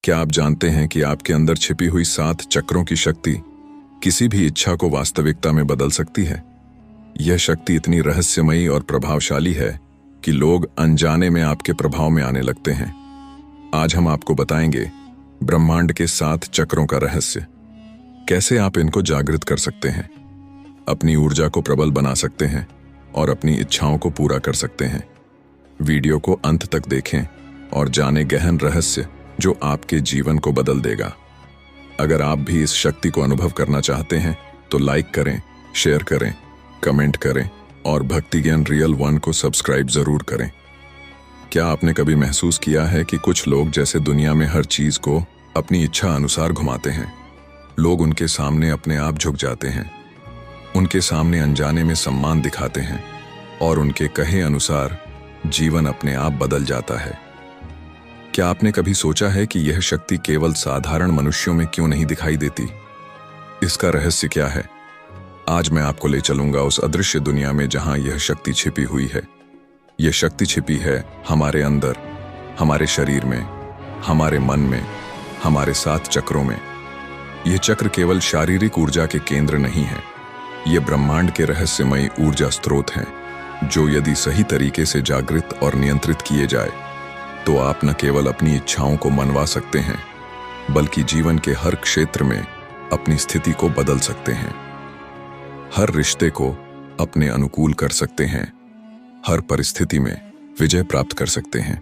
क्या आप जानते हैं कि आपके अंदर छिपी हुई 7 चक्रों की शक्ति किसी भी इच्छा को वास्तविकता में बदल सकती है? यह शक्ति इतनी रहस्यमयी और प्रभावशाली है कि लोग अनजाने में आपके प्रभाव में आने लगते हैं। आज हम आपको बताएंगे ब्रह्मांड के 7 चक्रों का रहस्य। कैसे आप इनको जागृत कर सकते हैं, अपनी ऊर्जा को प्रबल बना सकते हैं और अपनी इच्छाओं को पूरा कर सकते हैं। वीडियो को अंत तक देखें और जानें गहन रहस्य जो आपके जीवन को बदल देगा। अगर आप भी इस शक्ति को अनुभव करना चाहते हैं तो लाइक करें, शेयर करें, कमेंट करें और भक्ति ज्ञान रियल वन को सब्सक्राइब जरूर करें। क्या आपने कभी महसूस किया है कि कुछ लोग जैसे दुनिया में हर चीज को अपनी इच्छा अनुसार घुमाते हैं? लोग उनके सामने अपने आप झुक जाते हैं, उनके सामने अनजाने में सम्मान दिखाते हैं और उनके कहे अनुसार जीवन अपने आप बदल जाता है। क्या आपने कभी सोचा है कि यह शक्ति केवल साधारण मनुष्यों में क्यों नहीं दिखाई देती? इसका रहस्य क्या है? आज मैं आपको ले चलूंगा उस अदृश्य दुनिया में जहां यह शक्ति छिपी हुई है। यह शक्ति छिपी है हमारे अंदर, हमारे शरीर में, हमारे मन में, हमारे 7 चक्रों में। यह चक्र केवल शारीरिक ऊर्जा के केंद्र नहीं है, ये ब्रह्मांड के रहस्यमयी ऊर्जा स्रोत हैं, जो यदि सही तरीके से जागृत और नियंत्रित किए जाए तो आप न केवल अपनी इच्छाओं को मनवा सकते हैं, बल्कि जीवन के हर क्षेत्र में अपनी स्थिति को बदल सकते हैं। हर रिश्ते को अपने अनुकूल कर सकते हैं, हर परिस्थिति में विजय प्राप्त कर सकते हैं।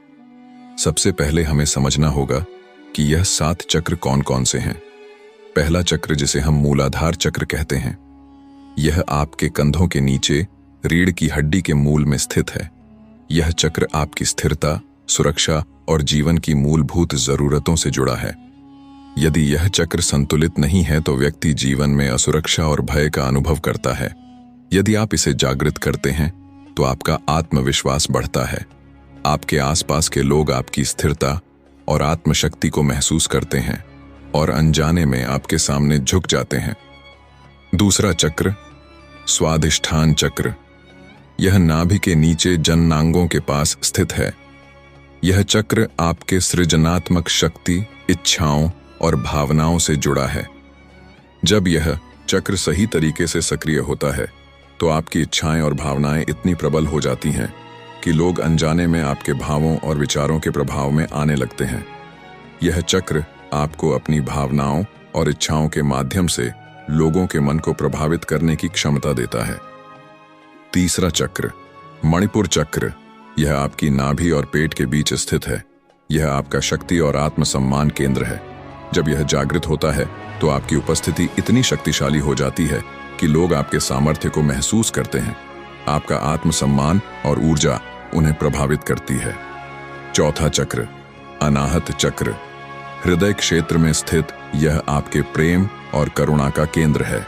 सबसे पहले हमें समझना होगा कि यह 7 चक्र कौन कौन से हैं। पहला चक्र, जिसे हम मूलाधार चक्र कहते हैं, यह आपके कंधों के नीचे रीढ़ की हड्डी के मूल में स्थित है। यह चक्र आपकी स्थिरता, सुरक्षा और जीवन की मूलभूत जरूरतों से जुड़ा है। यदि यह चक्र संतुलित नहीं है तो व्यक्ति जीवन में असुरक्षा और भय का अनुभव करता है। यदि आप इसे जागृत करते हैं तो आपका आत्मविश्वास बढ़ता है। आपके आसपास के लोग आपकी स्थिरता और आत्मशक्ति को महसूस करते हैं और अनजाने में आपके सामने झुक जाते हैं। दूसरा चक्र, स्वाधिष्ठान चक्र, यह नाभि के नीचे जननांगों के पास स्थित है। यह चक्र आपके सृजनात्मक शक्ति, इच्छाओं और भावनाओं से जुड़ा है। जब यह चक्र सही तरीके से सक्रिय होता है तो आपकी इच्छाएं और भावनाएं इतनी प्रबल हो जाती हैं कि लोग अनजाने में आपके भावों और विचारों के प्रभाव में आने लगते हैं। यह चक्र आपको अपनी भावनाओं और इच्छाओं के माध्यम से लोगों के मन को प्रभावित करने की क्षमता देता है। तीसरा चक्र, मणिपुर चक्र, यह आपकी नाभि और पेट के बीच स्थित है। यह आपका शक्ति और आत्मसम्मान केंद्र है। जब यह जागृत होता है तो आपकी उपस्थिति इतनी शक्तिशाली हो जाती है कि लोग आपके सामर्थ्य को महसूस करते हैं। आपका आत्मसम्मान और ऊर्जा उन्हें प्रभावित करती है। चौथा चक्र, अनाहत चक्र, हृदय क्षेत्र में स्थित यह आपके प्रेम और करुणा का केंद्र है।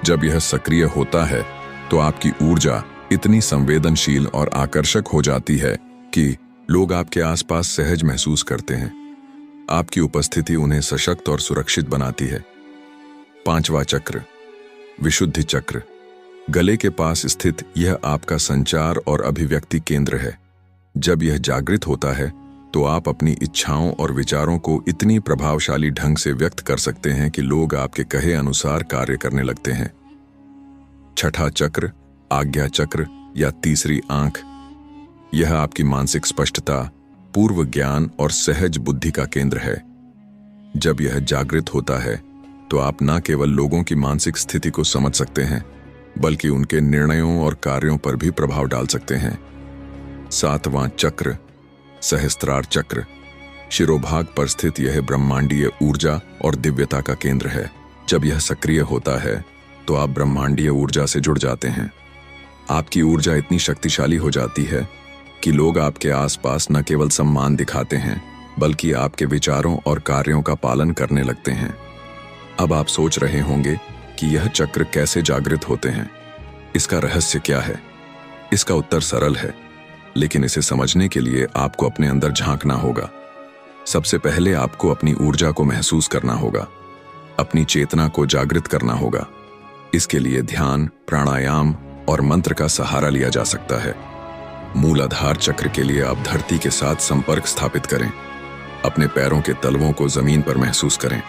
जब यह सक्रिय होता है तो आपकी ऊर्जा इतनी संवेदनशील और आकर्षक हो जाती है कि लोग आपके आसपास सहज महसूस करते हैं। आपकी उपस्थिति उन्हें सशक्त और सुरक्षित बनाती है। पांचवा चक्र, विशुद्धि चक्र, गले के पास स्थित यह आपका संचार और अभिव्यक्ति केंद्र है। जब यह जागृत होता है तो आप अपनी इच्छाओं और विचारों को इतनी प्रभावशाली ढंग से व्यक्त कर सकते हैं कि लोग आपके कहे अनुसार कार्य करने लगते हैं। छठा चक्र, आज्ञा चक्र या तीसरी आंख, यह आपकी मानसिक स्पष्टता, पूर्व ज्ञान और सहज बुद्धि का केंद्र है। जब यह जागृत होता है तो आप न केवल लोगों की मानसिक स्थिति को समझ सकते हैं, बल्कि उनके निर्णयों और कार्यों पर भी प्रभाव डाल सकते हैं। सातवां चक्र, सहस्त्रार चक्र, शिरोभाग पर स्थित यह ब्रह्मांडीय ऊर्जा और दिव्यता का केंद्र है। जब यह सक्रिय होता है तो आप ब्रह्मांडीय ऊर्जा से जुड़ जाते हैं। आपकी ऊर्जा इतनी शक्तिशाली हो जाती है कि लोग आपके आसपास न केवल सम्मान दिखाते हैं, बल्कि आपके विचारों और कार्यों का पालन करने लगते हैं। अब आप सोच रहे होंगे कि यह चक्र कैसे जागृत होते हैं, इसका रहस्य क्या है? इसका उत्तर सरल है, लेकिन इसे समझने के लिए आपको अपने अंदर झांकना होगा। सबसे पहले आपको अपनी ऊर्जा को महसूस करना होगा, अपनी चेतना को जागृत करना होगा। इसके लिए ध्यान, प्राणायाम और मंत्र का सहारा लिया जा सकता है। मूलाधार चक्र के लिए आप धरती के साथ संपर्क स्थापित करें। अपने पैरों के तलवों को जमीन पर महसूस करें।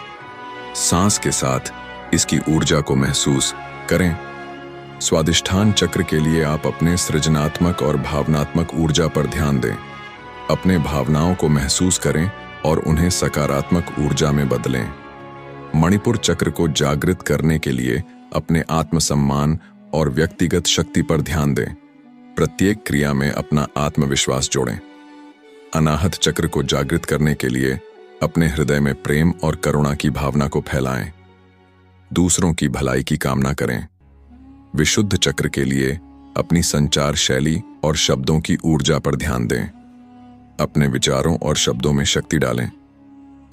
सांस के साथ इसकी ऊर्जा को महसूस करें। स्वादिष्ठान चक्र के लिए आप अपने सृजनात्मक और भावनात्मक ऊर्जा पर ध्यान दें। अपने भावनाओं को महसूस करें और उन्हें सकारात्मक ऊर्जा में बदलें। मणिपुर चक्र को जागृत करने के लिए अपने आत्मसम्मान और व्यक्तिगत शक्ति पर ध्यान दें। प्रत्येक क्रिया में अपना आत्मविश्वास जोड़ें। अनाहत चक्र को जागृत करने के लिए अपने हृदय में प्रेम और करुणा की भावना को फैलाएं। दूसरों की भलाई की कामना करें। विशुद्ध चक्र के लिए अपनी संचार शैली और शब्दों की ऊर्जा पर ध्यान दें। अपने विचारों और शब्दों में शक्ति डालें।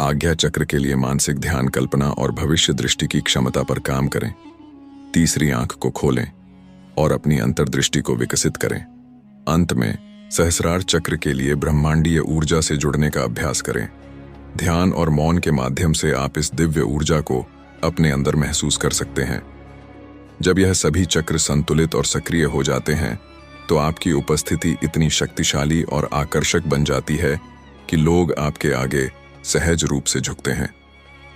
आज्ञा चक्र के लिए मानसिक ध्यान, कल्पना और भविष्य दृष्टि की क्षमता पर काम करें। तीसरी आंख को खोलें और अपनी अंतर्दृष्टि को विकसित करें। अंत में सहस्रार चक्र के लिए ब्रह्मांडीय ऊर्जा से जुड़ने का अभ्यास करें। ध्यान और मौन के माध्यम से आप इस दिव्य ऊर्जा को अपने अंदर महसूस कर सकते हैं। जब यह सभी चक्र संतुलित और सक्रिय हो जाते हैं तो आपकी उपस्थिति इतनी शक्तिशाली और आकर्षक बन जाती है कि लोग आपके आगे सहज रूप से झुकते हैं।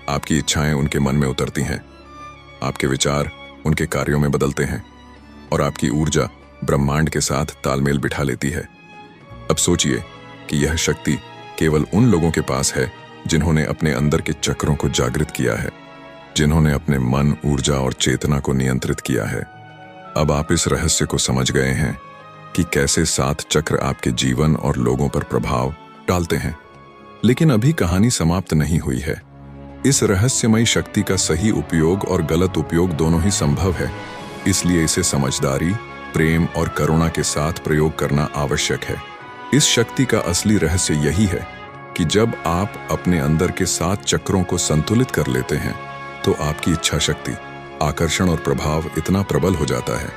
आपकी इच्छाएं उनके मन में उतरती हैं, आपके विचार उनके कार्यों में बदलते हैं और आपकी ऊर्जा ब्रह्मांड के साथ तालमेल बिठा लेती है। अब सोचिए कि यह शक्ति केवल उन लोगों के पास है जिन्होंने अपने अंदर के चक्रों को जागृत किया है, जिन्होंने अपने मन, ऊर्जा और चेतना को नियंत्रित किया है। अब आप इस रहस्य को समझ गए हैं कि कैसे 7 चक्र आपके जीवन और लोगों पर प्रभाव डालते हैं। लेकिन अभी कहानी समाप्त नहीं हुई है। इस रहस्यमयी शक्ति का सही उपयोग और गलत उपयोग दोनों ही संभव है, इसलिए इसे समझदारी, प्रेम और करुणा के साथ प्रयोग करना आवश्यक है। इस शक्ति का असली रहस्य यही है कि जब आप अपने अंदर के 7 चक्रों को संतुलित कर लेते हैं तो आपकी इच्छा शक्ति, आकर्षण और प्रभाव इतना प्रबल हो जाता है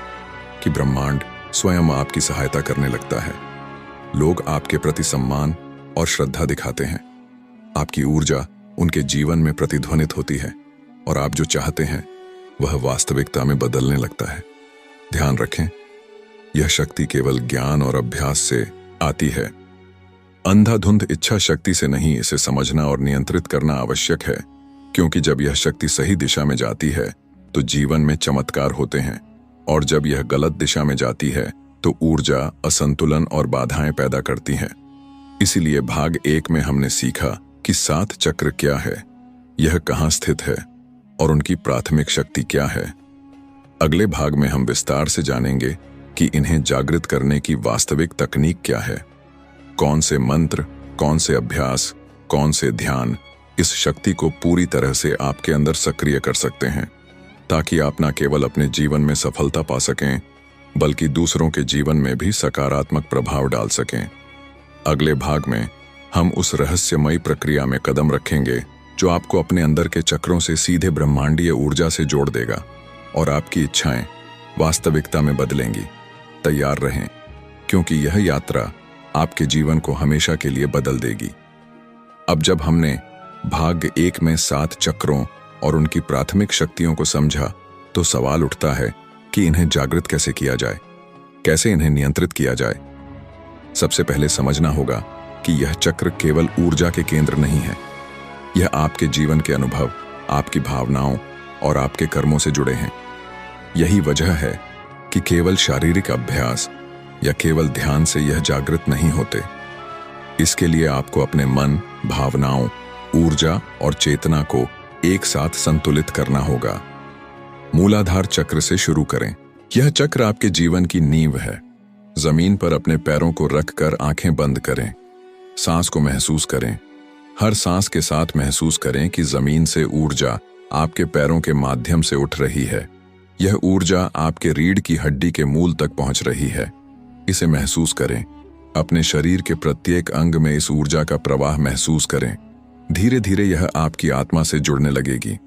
कि ब्रह्मांड स्वयं आपकी सहायता करने लगता है। लोग आपके प्रति सम्मान और श्रद्धा दिखाते हैं। आपकी ऊर्जा उनके जीवन में प्रतिध्वनित होती है और आप जो चाहते हैं वह वास्तविकता में बदलने लगता है। ध्यान रखें, यह शक्ति केवल ज्ञान और अभ्यास से आती है। अंधाधुंध इच्छा शक्ति से नहीं। इसे समझना और नियंत्रित करना आवश्यक है, क्योंकि जब यह शक्ति सही दिशा में जाती है तो जीवन में चमत्कार होते हैं, और जब यह गलत दिशा में जाती है तो ऊर्जा, असंतुलन और बाधाएं पैदा करती हैं। इसीलिए भाग 1 में हमने सीखा कि 7 चक्र क्या है, यह कहाँ स्थित है और उनकी प्राथमिक शक्ति क्या है। अगले भाग में हम विस्तार से जानेंगे कि इन्हें जागृत करने की वास्तविक तकनीक क्या है। कौन से मंत्र, कौन से अभ्यास, कौन से ध्यान इस शक्ति को पूरी तरह से आपके अंदर सक्रिय कर सकते हैं, ताकि आप न केवल अपने जीवन में सफलता पा सकें बल्कि दूसरों के जीवन में भी सकारात्मक प्रभाव डाल सकें। अगले भाग में हम उस रहस्यमयी प्रक्रिया में कदम रखेंगे जो आपको अपने अंदर के चक्रों से सीधे ब्रह्मांडीय ऊर्जा से जोड़ देगा और आपकी इच्छाएं वास्तविकता में बदलेंगी। तैयार रहें, क्योंकि यह यात्रा आपके जीवन को हमेशा के लिए बदल देगी। अब जब हमने भाग 1 में 7 चक्रों और उनकी प्राथमिक शक्तियों को समझा तो सवाल उठता है कि इन्हें जागृत कैसे किया जाए, कैसे इन्हें नियंत्रित किया जाए। सबसे पहले समझना होगा कि यह चक्र केवल ऊर्जा के केंद्र नहीं है। यह आपके जीवन के अनुभव, आपकी भावनाओं और आपके कर्मों से जुड़े हैं। यही वजह है कि केवल शारीरिक अभ्यास या केवल ध्यान से यह जागृत नहीं होते। इसके लिए आपको अपने मन, भावनाओं, ऊर्जा और चेतना को एक साथ संतुलित करना होगा। मूलाधार चक्र से शुरू करें। यह चक्र आपके जीवन की नींव है। जमीन पर अपने पैरों को रखकर आंखें बंद करें। सांस को महसूस करें। हर सांस के साथ महसूस करें कि जमीन से ऊर्जा आपके पैरों के माध्यम से उठ रही है। यह ऊर्जा आपके रीढ़ की हड्डी के मूल तक पहुंच रही है। इसे महसूस करें। अपने शरीर के प्रत्येक अंग में इस ऊर्जा का प्रवाह महसूस करें। धीरे धीरे यह आपकी आत्मा से जुड़ने लगेगी।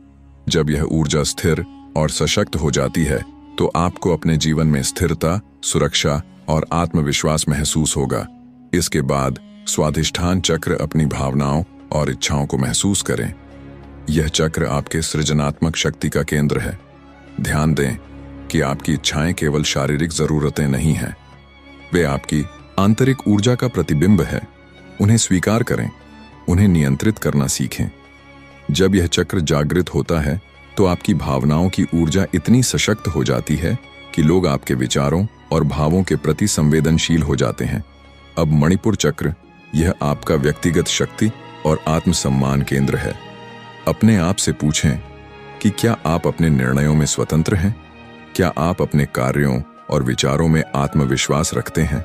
जब यह ऊर्जा स्थिर और सशक्त हो जाती है तो आपको अपने जीवन में स्थिरता, सुरक्षा और आत्मविश्वास महसूस होगा। इसके बाद स्वाधिष्ठान चक्र अपनी भावनाओं और इच्छाओं को महसूस करें। यह चक्र आपके सृजनात्मक शक्ति का केंद्र है। ध्यान दें कि आपकी इच्छाएं केवल शारीरिक जरूरतें नहीं हैं, वे आपकी आंतरिक ऊर्जा का प्रतिबिंब है। उन्हें स्वीकार करें। उन्हें नियंत्रित करना सीखें। जब यह चक्र जागृत होता है तो आपकी भावनाओं की ऊर्जा इतनी सशक्त हो जाती है कि लोग आपके विचारों और भावों के प्रति संवेदनशील हो जाते हैं। अब मणिपुर चक्र, यह आपका व्यक्तिगत शक्ति और आत्मसम्मान केंद्र है। अपने आप से पूछें कि क्या आप अपने निर्णयों में स्वतंत्र हैं? क्या आप अपने कार्यों और विचारों में आत्मविश्वास रखते हैं?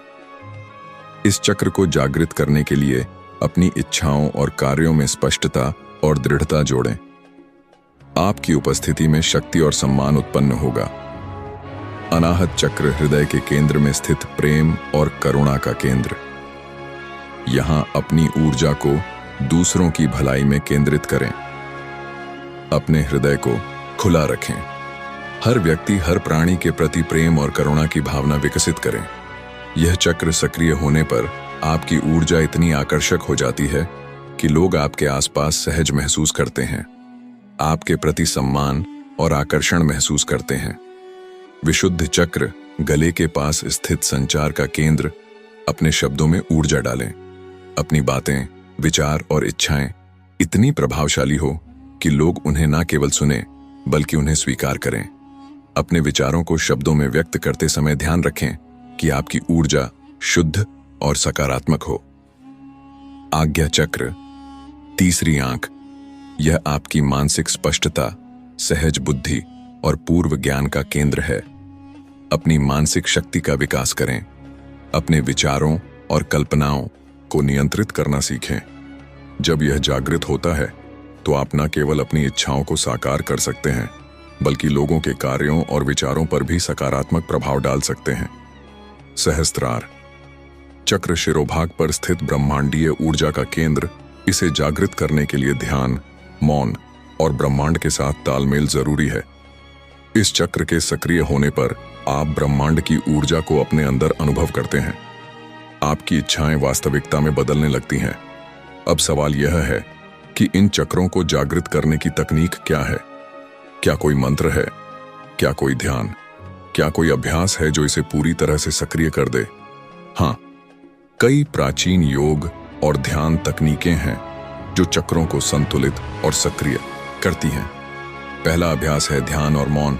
इस चक्र को जागृत करने के लिए अपनी इच्छाओं और कार्यों में स्पष्टता और दृढ़ता जोड़ें। आपकी उपस्थिति में शक्ति और सम्मान उत्पन्न होगा। अनाहत चक्र हृदय के केंद्र में स्थित प्रेम और करुणा का केंद्र। यहां अपनी ऊर्जा को दूसरों की भलाई में केंद्रित करें। अपने हृदय को खुला रखें। हर व्यक्ति, हर प्राणी के प्रति प्रेम और करुणा की भावना विकसित करें। यह चक्र सक्रिय होने पर आपकी ऊर्जा इतनी आकर्षक हो जाती है कि लोग आपके आसपास सहज महसूस करते हैं, आपके प्रति सम्मान और आकर्षण महसूस करते हैं। विशुद्ध चक्र गले के पास स्थित संचार का केंद्र। अपने शब्दों में ऊर्जा डालें। अपनी बातें, विचार और इच्छाएं इतनी प्रभावशाली हो कि लोग उन्हें न केवल सुने बल्कि उन्हें स्वीकार करें। अपने विचारों को शब्दों में व्यक्त करते समय ध्यान रखें कि आपकी ऊर्जा शुद्ध और सकारात्मक हो। आज्ञा चक्र, तीसरी आंख, यह आपकी मानसिक स्पष्टता, सहज बुद्धि और पूर्व ज्ञान का केंद्र है। अपनी मानसिक शक्ति का विकास करें। अपने विचारों और कल्पनाओं को नियंत्रित करना सीखें। जब यह जागृत होता है तो आप न केवल अपनी इच्छाओं को साकार कर सकते हैं बल्कि लोगों के कार्यों और विचारों पर भी सकारात्मक प्रभाव डाल सकते हैं। सहस्त्रार चक्र शिरोभाग पर स्थित ब्रह्मांडीय ऊर्जा का केंद्र। इसे जागृत करने के लिए ध्यान, मौन और ब्रह्मांड के साथ तालमेल जरूरी है। इस चक्र के सक्रिय होने पर आप ब्रह्मांड की ऊर्जा को अपने अंदर अनुभव करते हैं। आपकी इच्छाएं वास्तविकता में बदलने लगती हैं। अब सवाल यह है कि इन चक्रों को जागृत करने की तकनीक क्या है? क्या कोई मंत्र है? क्या कोई ध्यान? क्या कोई अभ्यास है जो इसे पूरी तरह से सक्रिय कर दे? हाँ, कई प्राचीन योग और ध्यान तकनीकें हैं जो चक्रों को संतुलित और सक्रिय करती हैं। पहला अभ्यास है ध्यान और मौन।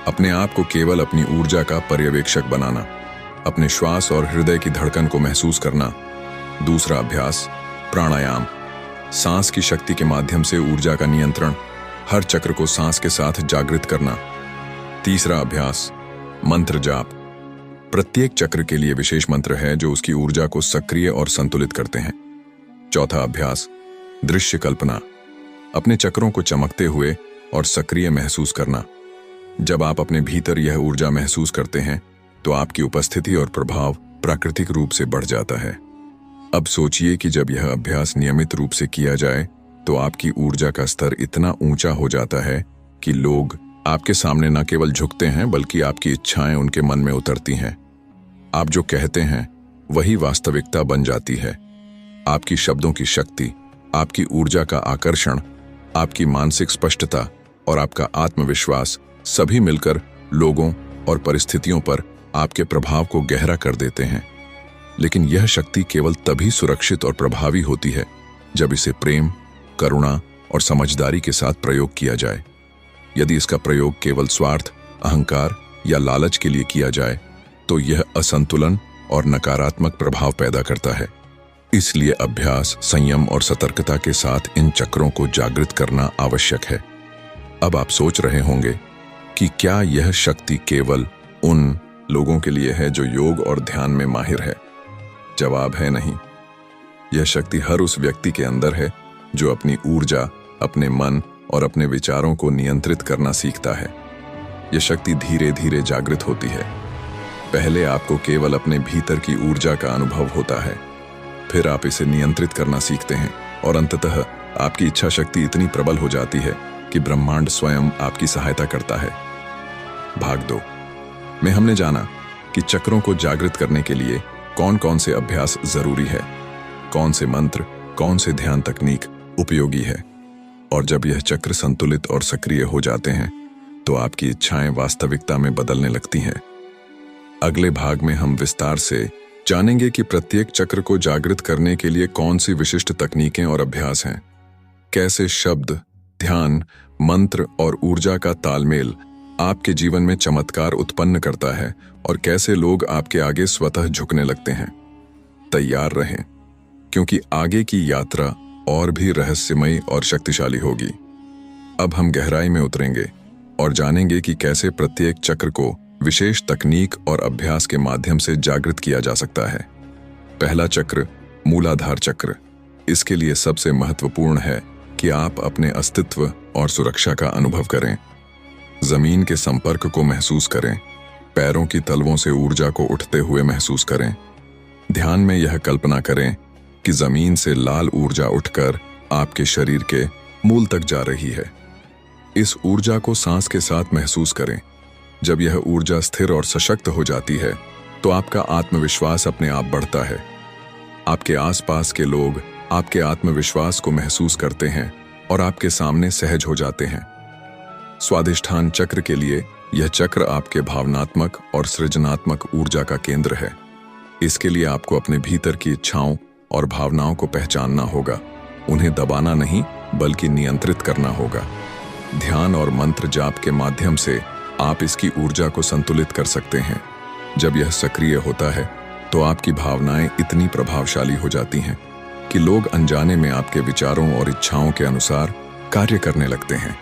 अपने आप को केवल अपनी ऊर्जा का पर्यवेक्षक बनाना, अपने श्वास और हृदय की धड़कन को महसूस करना। दूसरा अभ्यास प्राणायाम, सांस की शक्ति के माध्यम से ऊर्जा का नियंत्रण, हर चक्र को सांस के साथ जागृत करना। तीसरा अभ्यास मंत्र जाप, प्रत्येक चक्र के लिए विशेष मंत्र है जो उसकी ऊर्जा को सक्रिय और संतुलित करते हैं। चौथा अभ्यास दृश्य कल्पना, अपने चक्रों को चमकते हुए और सक्रिय महसूस करना। जब आप अपने भीतर यह ऊर्जा महसूस करते हैं तो आपकी उपस्थिति और प्रभाव प्राकृतिक रूप से बढ़ जाता है। अब सोचिए कि जब यह अभ्यास नियमित रूप से किया जाए तो आपकी ऊर्जा का स्तर इतना ऊंचा हो जाता है कि लोग आपके सामने न केवल झुकते हैं बल्कि आपकी इच्छाएं उनके मन में उतरती हैं। आप जो कहते हैं वही वास्तविकता बन जाती है। आपकी शब्दों की शक्ति, आपकी ऊर्जा का आकर्षण, आपकी मानसिक स्पष्टता और आपका आत्मविश्वास सभी मिलकर लोगों और परिस्थितियों पर आपके प्रभाव को गहरा कर देते हैं। लेकिन यह शक्ति केवल तभी सुरक्षित और प्रभावी होती है जब इसे प्रेम, करुणा और समझदारी के साथ प्रयोग किया जाए। यदि इसका प्रयोग केवल स्वार्थ, अहंकार या लालच के लिए किया जाए तो यह असंतुलन और नकारात्मक प्रभाव पैदा करता है। इसलिए अभ्यास, संयम और सतर्कता के साथ इन चक्रों को जागृत करना आवश्यक है। अब आप सोच रहे होंगे कि क्या यह शक्ति केवल उन लोगों के लिए है जो योग और ध्यान में माहिर है? जवाब है नहीं। यह शक्ति हर उस व्यक्ति के अंदर है जो अपनी ऊर्जा, अपने मन और अपने विचारों को नियंत्रित करना सीखता है। यह शक्ति धीरे धीरे जागृत होती है। पहले आपको केवल अपने भीतर की ऊर्जा का अनुभव होता है, फिर आप इसे नियंत्रित करना सीखते हैं और अंततः आपकी इच्छा शक्ति इतनी प्रबल हो जाती है कि ब्रह्मांड स्वयं आपकी सहायता करता है। भाग 2 में हमने जाना कि चक्रों को जागृत करने के लिए कौन कौन से अभ्यास जरूरी है, कौन से मंत्र, कौन से ध्यान तकनीक उपयोगी है, और जब यह चक्र संतुलित और सक्रिय हो जाते हैं तो आपकी इच्छाएं वास्तविकता में बदलने लगती हैं। अगले भाग में हम विस्तार से जानेंगे कि प्रत्येक चक्र को जागृत करने के लिए कौन सी विशिष्ट तकनीकें और अभ्यास हैं, कैसे शब्द, ध्यान, मंत्र और ऊर्जा का तालमेल आपके जीवन में चमत्कार उत्पन्न करता है और कैसे लोग आपके आगे स्वतः झुकने लगते हैं। तैयार रहें, क्योंकि आगे की यात्रा और भी रहस्यमयी और शक्तिशाली होगी। अब हम गहराई में उतरेंगे और जानेंगे कि कैसे प्रत्येक चक्र को विशेष तकनीक और अभ्यास के माध्यम से जागृत किया जा सकता है। पहला चक्र, मूलाधार चक्र। इसके लिए सबसे महत्वपूर्ण है कि आप अपने अस्तित्व और सुरक्षा का अनुभव करें। जमीन के संपर्क को महसूस करें, पैरों की तलवों से ऊर्जा को उठते हुए महसूस करें। ध्यान में यह कल्पना करें कि जमीन से लाल ऊर्जा उठकर आपके शरीर के मूल तक जा रही है। इस ऊर्जा को सांस के साथ महसूस करें। जब यह ऊर्जा स्थिर और सशक्त हो जाती है तो आपका आत्मविश्वास अपने आप बढ़ता है। आपके आसपास के लोग आपके आत्मविश्वास को महसूस करते हैं और आपके सामने सहज हो जाते हैं। स्वाधिष्ठान चक्र के लिए यह चक्र आपके भावनात्मक और सृजनात्मक ऊर्जा का केंद्र है। इसके लिए आपको अपने भीतर की इच्छाओं और भावनाओं को पहचानना होगा। उन्हें दबाना नहीं बल्कि नियंत्रित करना होगा। ध्यान और मंत्र जाप के माध्यम से आप इसकी ऊर्जा को संतुलित कर सकते हैं। जब यह सक्रिय होता है तो आपकी भावनाएं इतनी प्रभावशाली हो जाती हैं कि लोग अनजाने में आपके विचारों और इच्छाओं के अनुसार कार्य करने लगते हैं।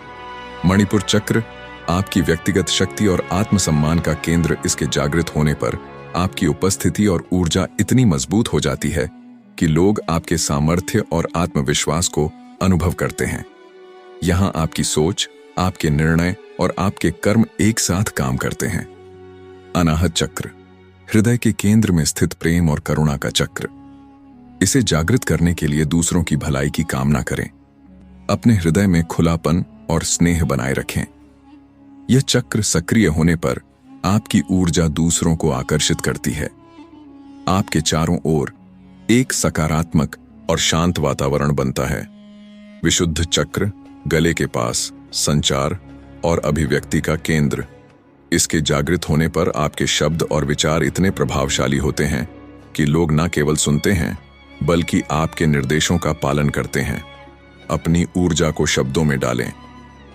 मणिपुर चक्र आपकी व्यक्तिगत शक्ति और आत्मसम्मान का केंद्र। इसके जागृत होने पर आपकी उपस्थिति और ऊर्जा इतनी मजबूत हो जाती है कि लोग आपके सामर्थ्य और आत्मविश्वास को अनुभव करते हैं। यहाँ आपकी सोच, आपके निर्णय और आपके कर्म एक साथ काम करते हैं। अनाहत चक्र, हृदय के केंद्र में स्थित प्रेम और करुणा का चक्र। इसे जागृत करने के लिए दूसरों की भलाई की कामना करें। अपने हृदय में खुलापन और स्नेह बनाए रखें। यह चक्र सक्रिय होने पर आपकी ऊर्जा दूसरों को आकर्षित करती है। आपके चारों ओर एक सकारात्मक और शांत वातावरण बनता है। विशुद्ध चक्र गले के पास संचार और अभिव्यक्ति का केंद्र। इसके जागृत होने पर आपके शब्द और विचार इतने प्रभावशाली होते हैं कि लोग न केवल सुनते हैं बल्कि आपके निर्देशों का पालन करते हैं। अपनी ऊर्जा को शब्दों में डालें।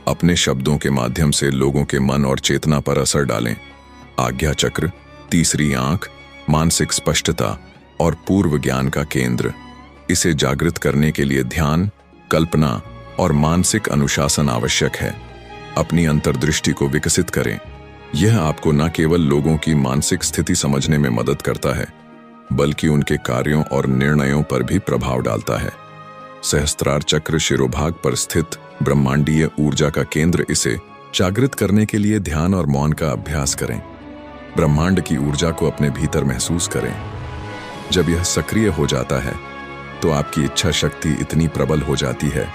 अपने शब्दों के माध्यम से लोगों के मन और चेतना पर असर डालें। आज्ञा चक्र, तीसरी आंख, मानसिक स्पष्टता और पूर्व ज्ञान का केंद्र। इसे जागृत करने के लिए ध्यान, कल्पना और मानसिक अनुशासन आवश्यक है। अपनी अंतर्दृष्टि को विकसित करें। यह आपको न केवल लोगों की मानसिक स्थिति समझने में मदद करता है बल्कि उनके कार्यों और निर्णयों पर भी प्रभाव डालता है। सहस्त्रार चक्र शिरोभाग पर स्थित ब्रह्मांडीय ऊर्जा का केंद्र। इसे जागृत करने के लिए ध्यान और मौन का अभ्यास करें। ब्रह्मांड की ऊर्जा को अपने भीतर महसूस करें। जब यह सक्रिय हो जाता है तो आपकी इच्छा शक्ति इतनी प्रबल हो जाती है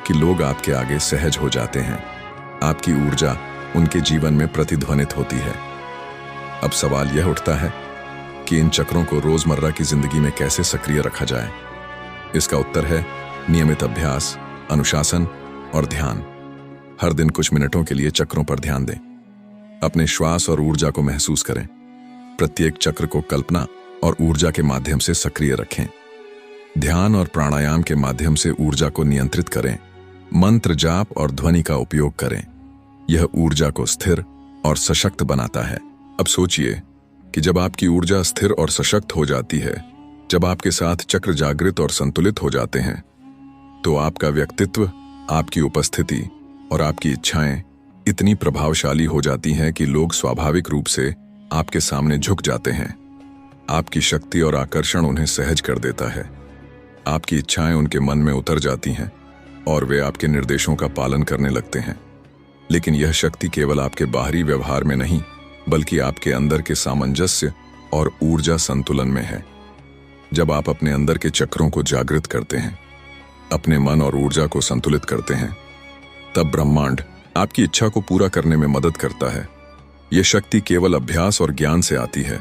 कि लोग आपके आगे सहज हो जाते हैं। आपकी ऊर्जा उनके जीवन में प्रतिध्वनित होती है। अब सवाल यह उठता है कि इन चक्रों को रोजमर्रा की जिंदगी में कैसे सक्रिय रखा जाए। इसका उत्तर है नियमित अभ्यास, अनुशासन और ध्यान। हर दिन कुछ मिनटों के लिए चक्रों पर ध्यान दें। अपने श्वास और ऊर्जा को महसूस करें। प्रत्येक चक्र को कल्पना और ऊर्जा के माध्यम से सक्रिय रखें। ध्यान और प्राणायाम के माध्यम से ऊर्जा को नियंत्रित करें। मंत्र जाप और ध्वनि का उपयोग करें। यह ऊर्जा को स्थिर और सशक्त बनाता है। अब सोचिए कि जब आपकी ऊर्जा स्थिर और सशक्त हो जाती है, जब आपके साथ चक्र जागृत और संतुलित हो जाते हैं, तो आपका व्यक्तित्व, आपकी उपस्थिति और आपकी इच्छाएं इतनी प्रभावशाली हो जाती हैं कि लोग स्वाभाविक रूप से आपके सामने झुक जाते हैं। आपकी शक्ति और आकर्षण उन्हें सहज कर देता है। आपकी इच्छाएं उनके मन में उतर जाती हैं और वे आपके निर्देशों का पालन करने लगते हैं। लेकिन यह शक्ति केवल आपके बाहरी व्यवहार में नहीं बल्कि आपके अंदर के सामंजस्य और ऊर्जा संतुलन में है। जब आप अपने अंदर के चक्रों को जागृत करते हैं, अपने मन और ऊर्जा को संतुलित करते हैं, तब ब्रह्मांड आपकी इच्छा को पूरा करने में मदद करता है। यह शक्ति केवल अभ्यास और ज्ञान से आती है।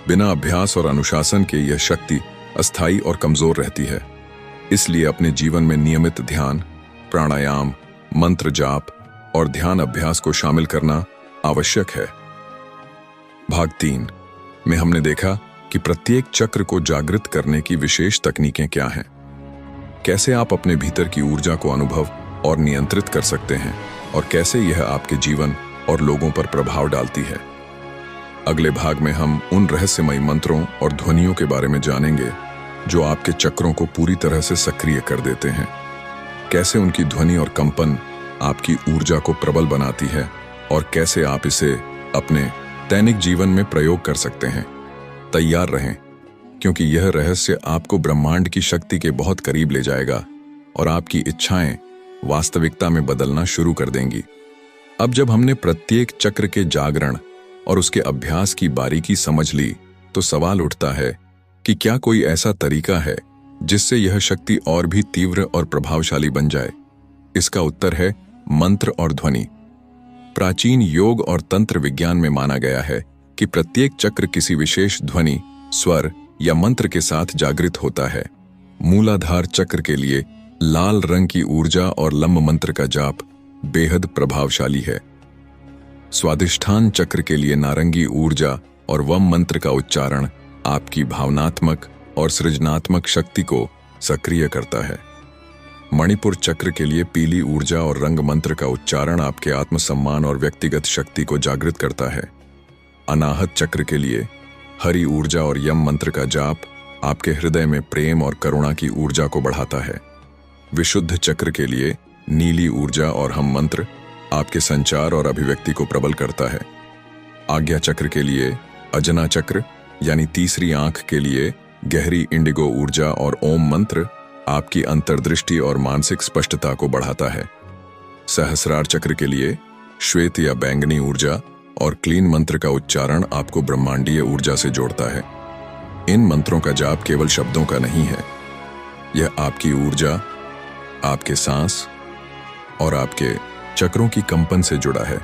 बिना अभ्यास और अनुशासन के यह शक्ति अस्थायी और कमजोर रहती है। इसलिए अपने जीवन में नियमित ध्यान, प्राणायाम, मंत्र जाप और ध्यान अभ्यास को शामिल करना आवश्यक है। भाग 3 में हमने देखा कि प्रत्येक चक्र को जागृत करने की विशेष तकनीकें क्या हैं, कैसे आप अपने भीतर की ऊर्जा को अनुभव और नियंत्रित कर सकते हैं और कैसे यह आपके जीवन और लोगों पर प्रभाव डालती है। अगले भाग में हम उन रहस्यमयी मंत्रों और ध्वनियों के बारे में जानेंगे जो आपके चक्रों को पूरी तरह से सक्रिय कर देते हैं, कैसे उनकी ध्वनि और कंपन आपकी ऊर्जा को प्रबल बनाती है और कैसे आप इसे अपने दैनिक जीवन में प्रयोग कर सकते हैं। तैयार रहें, क्योंकि यह रहस्य आपको ब्रह्मांड की शक्ति के बहुत करीब ले जाएगा और आपकी इच्छाएं वास्तविकता में बदलना शुरू कर देंगी। अब जब हमने प्रत्येक चक्र के जागरण और उसके अभ्यास की बारीकी समझ ली, तो सवाल उठता है कि क्या कोई ऐसा तरीका है जिससे यह शक्ति और भी तीव्र और प्रभावशाली बन जाए? इसका उत्तर है मंत्र और ध्वनि। प्राचीन योग और तंत्र विज्ञान में माना गया है कि प्रत्येक चक्र किसी विशेष ध्वनि, स्वर या मंत्र के साथ जागृत होता है। मूलाधार चक्र के लिए लाल रंग की ऊर्जा और लंब मंत्र का जाप बेहद प्रभावशाली है। स्वादिष्ठान चक्र के लिए नारंगी ऊर्जा और वम मंत्र का उच्चारण आपकी भावनात्मक और सृजनात्मक शक्ति को सक्रिय करता है। मणिपुर चक्र के लिए पीली ऊर्जा और रंग मंत्र का उच्चारण आपके आत्मसम्मान और व्यक्तिगत शक्ति को जागृत करता है। अनाहत चक्र के लिए हरी ऊर्जा और यम मंत्र का जाप आपके हृदय में प्रेम और करुणा की ऊर्जा को बढ़ाता है। विशुद्ध चक्र के लिए नीली ऊर्जा और हम मंत्र आपके संचार और अभिव्यक्ति को प्रबल करता है। आज्ञा चक्र के लिए अजना चक्र यानी तीसरी आंख के लिए गहरी इंडिगो ऊर्जा और ओम मंत्र आपकी अंतर्दृष्टि और मानसिक स्पष्टता को बढ़ाता है। सहस्रार चक्र के लिए श्वेत या बैंगनी ऊर्जा और क्लीन मंत्र का उच्चारण आपको ब्रह्मांडीय ऊर्जा से जोड़ता है। इन मंत्रों का जाप केवल शब्दों का नहीं है, यह आपकी ऊर्जा, आपके सांस और आपके चक्रों की कंपन से जुड़ा है।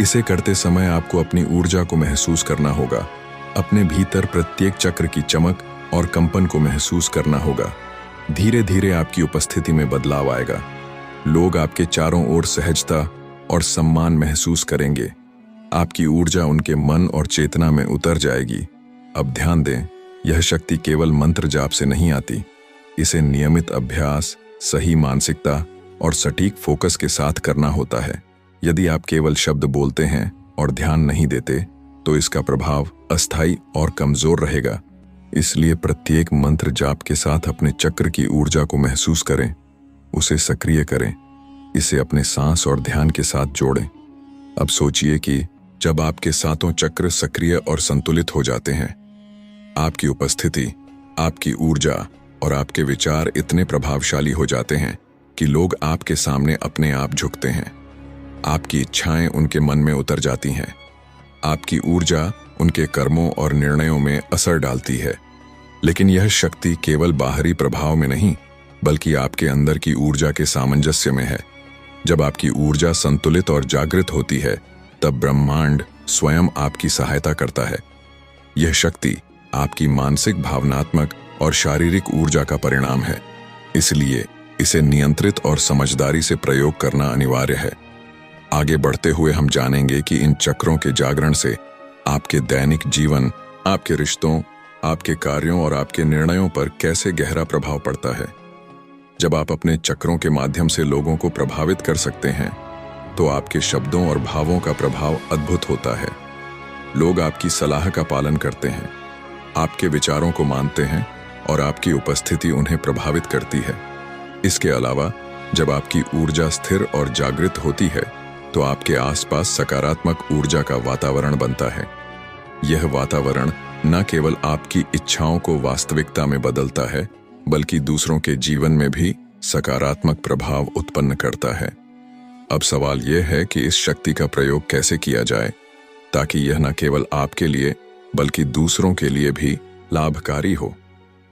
इसे करते समय आपको अपनी ऊर्जा को महसूस करना होगा, अपने भीतर प्रत्येक चक्र की चमक और कंपन को महसूस करना होगा। धीरे धीरे आपकी उपस्थिति में बदलाव आएगा। लोग आपके चारों ओर सहजता और सम्मान महसूस करेंगे। आपकी ऊर्जा उनके मन और चेतना में उतर जाएगी। अब ध्यान दें, यह शक्ति केवल मंत्र जाप से नहीं आती। इसे नियमित अभ्यास, सही मानसिकता और सटीक फोकस के साथ करना होता है। यदि आप केवल शब्द बोलते हैं और ध्यान नहीं देते, तो इसका प्रभाव अस्थायी और कमजोर रहेगा। इसलिए प्रत्येक मंत्र जाप के साथ अपने चक्र की ऊर्जा को महसूस करें, उसे सक्रिय करें, इसे अपने सांस और ध्यान के साथ जोड़ें। अब सोचिए कि जब आपके सातों चक्र सक्रिय और संतुलित हो जाते हैं, आपकी उपस्थिति, आपकी ऊर्जा और आपके विचार इतने प्रभावशाली हो जाते हैं कि लोग आपके सामने अपने आप झुकते हैं। आपकी इच्छाएं उनके मन में उतर जाती हैं। आपकी ऊर्जा उनके कर्मों और निर्णयों में असर डालती है। लेकिन यह शक्ति केवल बाहरी प्रभाव में नहीं, बल्कि आपके अंदर की ऊर्जा के सामंजस्य में है। जब आपकी ऊर्जा संतुलित और जागृत होती है, तब ब्रह्मांड स्वयं आपकी सहायता करता है। यह शक्ति आपकी मानसिक, भावनात्मक और शारीरिक ऊर्जा का परिणाम है। इसलिए इसे नियंत्रित और समझदारी से प्रयोग करना अनिवार्य है। आगे बढ़ते हुए हम जानेंगे कि इन चक्रों के जागरण से आपके दैनिक जीवन, आपके रिश्तों, आपके कार्यों और आपके निर्णयों पर कैसे गहरा प्रभाव पड़ता है। जब आप अपने चक्रों के माध्यम से लोगों को प्रभावित कर सकते हैं, तो आपके शब्दों और भावों का प्रभाव अद्भुत होता है। लोग आपकी सलाह का पालन करते हैं, आपके विचारों को मानते हैं और आपकी उपस्थिति उन्हें प्रभावित करती है। इसके अलावा जब आपकी ऊर्जा स्थिर और जागृत होती है, तो आपके आसपास सकारात्मक ऊर्जा का वातावरण बनता है। यह वातावरण न केवल आपकी इच्छाओं को वास्तविकता में बदलता है, बल्कि दूसरों के जीवन में भी सकारात्मक प्रभाव उत्पन्न करता है। अब सवाल यह है कि इस शक्ति का प्रयोग कैसे किया जाए, ताकि यह न केवल आपके लिए बल्कि दूसरों के लिए भी लाभकारी हो।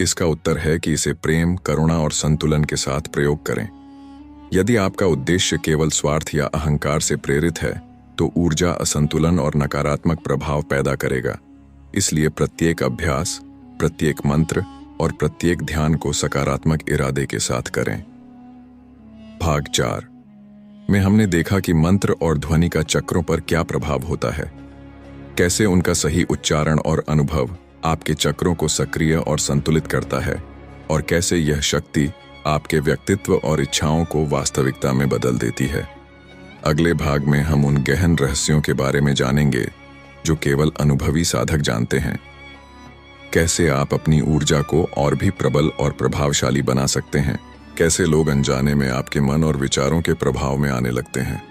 इसका उत्तर है कि इसे प्रेम, करुणा और संतुलन के साथ प्रयोग करें। यदि आपका उद्देश्य केवल स्वार्थ या अहंकार से प्रेरित है, तो ऊर्जा असंतुलन और नकारात्मक प्रभाव पैदा करेगा। इसलिए प्रत्येक अभ्यास, प्रत्येक मंत्र और प्रत्येक ध्यान को सकारात्मक इरादे के साथ करें। भाग 4 में हमने देखा कि मंत्र और ध्वनि का चक्रों पर क्या प्रभाव होता है, कैसे उनका सही उच्चारण और अनुभव आपके चक्रों को सक्रिय और संतुलित करता है और कैसे यह शक्ति आपके व्यक्तित्व और इच्छाओं को वास्तविकता में बदल देती है। अगले भाग में हम उन गहन रहस्यों के बारे में जानेंगे जो केवल अनुभवी साधक जानते हैं। कैसे आप अपनी ऊर्जा को और भी प्रबल और प्रभावशाली बना सकते हैं, कैसे लोग अनजाने में आपके मन और विचारों के प्रभाव में आने लगते हैं,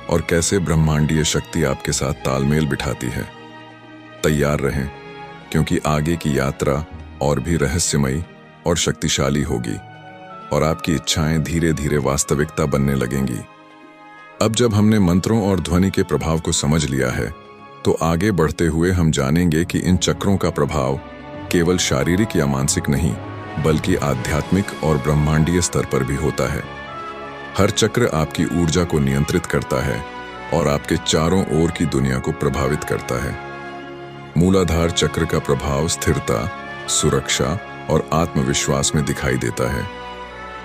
और कैसे ब्रह्मांडीय शक्ति आपके साथ तालमेल बिठाती है। तैयार रहें, क्योंकि आगे की यात्रा और भी रहस्यमयी और शक्तिशाली होगी और आपकी इच्छाएं धीरे धीरे वास्तविकता बनने लगेंगी। अब जब हमने मंत्रों और ध्वनि के प्रभाव को समझ लिया है, तो आगे बढ़ते हुए हम जानेंगे कि इन चक्रों का प्रभाव केवल शारीरिक या मानसिक नहीं, बल्कि आध्यात्मिक और ब्रह्मांडीय स्तर पर भी होता है। हर चक्र आपकी ऊर्जा को नियंत्रित करता है और आपके चारों ओर की दुनिया को प्रभावित करता है। मूलाधार चक्र का प्रभाव स्थिरता, सुरक्षा और आत्मविश्वास में दिखाई देता है।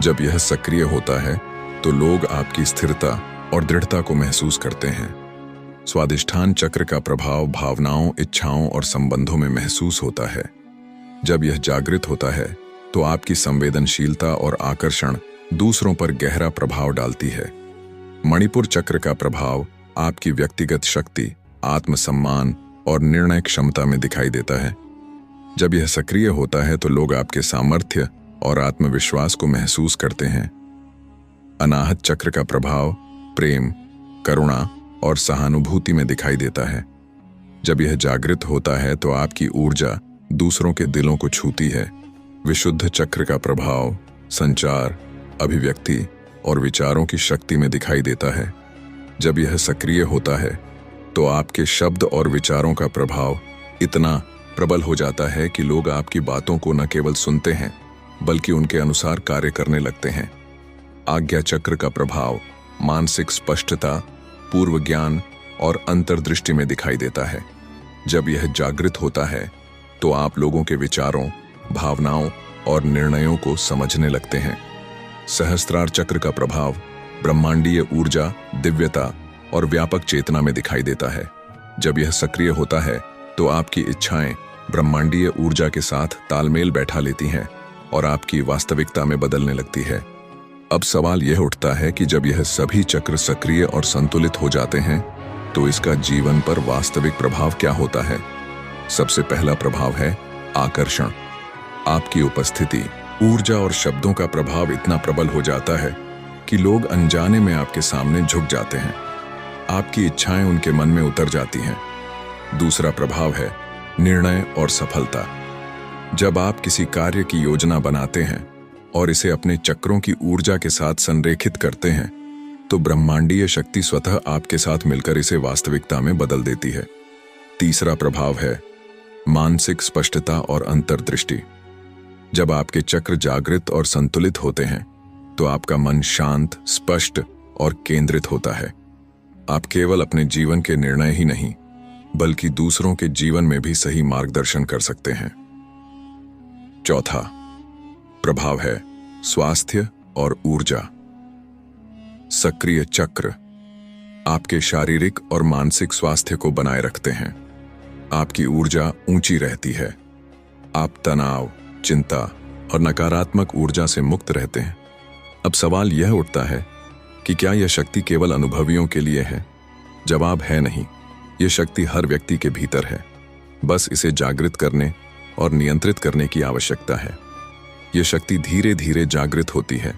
जब यह सक्रिय होता है तो लोग आपकी स्थिरता और दृढ़ता को महसूस करते हैं। स्वादिष्ठान चक्र का प्रभाव भावनाओं, इच्छाओं और संबंधों में महसूस होता है। जब यह जागृत होता है तो आपकी संवेदनशीलता और आकर्षण दूसरों पर गहरा प्रभाव डालती है। मणिपुर चक्र का प्रभाव आपकी व्यक्तिगत शक्ति, आत्मसम्मान और निर्णय क्षमता में दिखाई देता है। जब यह सक्रिय होता है तो लोग आपके सामर्थ्य और आत्मविश्वास को महसूस करते हैं। अनाहत चक्र का प्रभाव प्रेम, करुणा और सहानुभूति में दिखाई देता है। जब यह जागृत होता है तो आपकी ऊर्जा दूसरों के दिलों को छूती है। विशुद्ध चक्र का प्रभाव संचार, अभिव्यक्ति और विचारों की शक्ति में दिखाई देता है। जब यह सक्रिय होता है तो आपके शब्द और विचारों का प्रभाव इतना प्रबल हो जाता है कि लोग आपकी बातों को न केवल सुनते हैं, बल्कि उनके अनुसार कार्य करने लगते हैं। आज्ञा चक्र का प्रभाव मानसिक स्पष्टता, पूर्व ज्ञान और अंतर्दृष्टि में दिखाई देता है। जब यह जागृत होता है तो आप लोगों के विचारों, भावनाओं और निर्णयों को समझने लगते हैं। सहस्त्रार चक्र का प्रभाव ब्रह्मांडीय ऊर्जा, दिव्यता और व्यापक चेतना में दिखाई देता है। जब यह सक्रिय होता है तो आपकी इच्छाएं ब्रह्मांडीय ऊर्जा के साथ तालमेल बैठा लेती हैं और आपकी वास्तविकता में बदलने लगती है। अब सवाल यह उठता है कि जब यह सभी चक्र सक्रिय और संतुलित हो जाते हैं तो इसका जीवन पर वास्तविक प्रभाव क्या होता है। सबसे पहला प्रभाव है आकर्षण। आपकी उपस्थिति, ऊर्जा और शब्दों का प्रभाव इतना प्रबल हो जाता है कि लोग अनजाने में आपके सामने झुक जाते हैं। आपकी इच्छाएं उनके मन में उतर जाती हैं। दूसरा प्रभाव है निर्णय और सफलता। जब आप किसी कार्य की योजना बनाते हैं और इसे अपने चक्रों की ऊर्जा के साथ संरेखित करते हैं तो ब्रह्मांडीय शक्ति स्वतः आपके साथ मिलकर इसे वास्तविकता में बदल देती है। तीसरा प्रभाव है मानसिक स्पष्टता और अंतर्दृष्टि। जब आपके चक्र जागृत और संतुलित होते हैं तो आपका मन शांत, स्पष्ट और केंद्रित होता है। आप केवल अपने जीवन के निर्णय ही नहीं, बल्कि दूसरों के जीवन में भी सही मार्गदर्शन कर सकते हैं। चौथा प्रभाव है स्वास्थ्य और ऊर्जा। सक्रिय चक्र आपके शारीरिक और मानसिक स्वास्थ्य को बनाए रखते हैं। आपकी ऊर्जा ऊंची रहती है। आप तनाव, चिंता और नकारात्मक ऊर्जा से मुक्त रहते हैं। अब सवाल यह उठता है कि क्या यह शक्ति केवल अनुभवियों के लिए है? जवाब है नहीं। यह शक्ति हर व्यक्ति के भीतर है। बस इसे जागृत करने और नियंत्रित करने की आवश्यकता है। यह शक्ति धीरे धीरे जागृत होती है।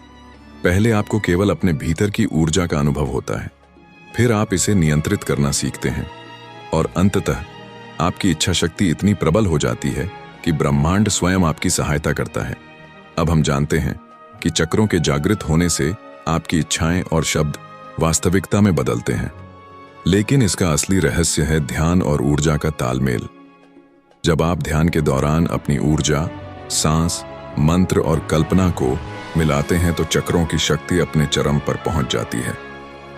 पहले आपको केवल अपने भीतर की ऊर्जा का अनुभव होता है, फिर आप इसे नियंत्रित करना सीखते हैं और अंततः आपकी इच्छा शक्ति इतनी प्रबल हो जाती है कि ब्रह्मांड स्वयं आपकी सहायता करता है। अब हम जानते हैं कि चक्रों के जागृत होने से आपकी इच्छाएं और शब्द वास्तविकता में बदलते हैं। लेकिन इसका असली रहस्य है ध्यान और ऊर्जा का तालमेल। जब आप ध्यान के दौरान अपनी ऊर्जा, सांस, मंत्र और कल्पना को मिलाते हैं तो चक्रों की शक्ति अपने चरम पर पहुंच जाती है।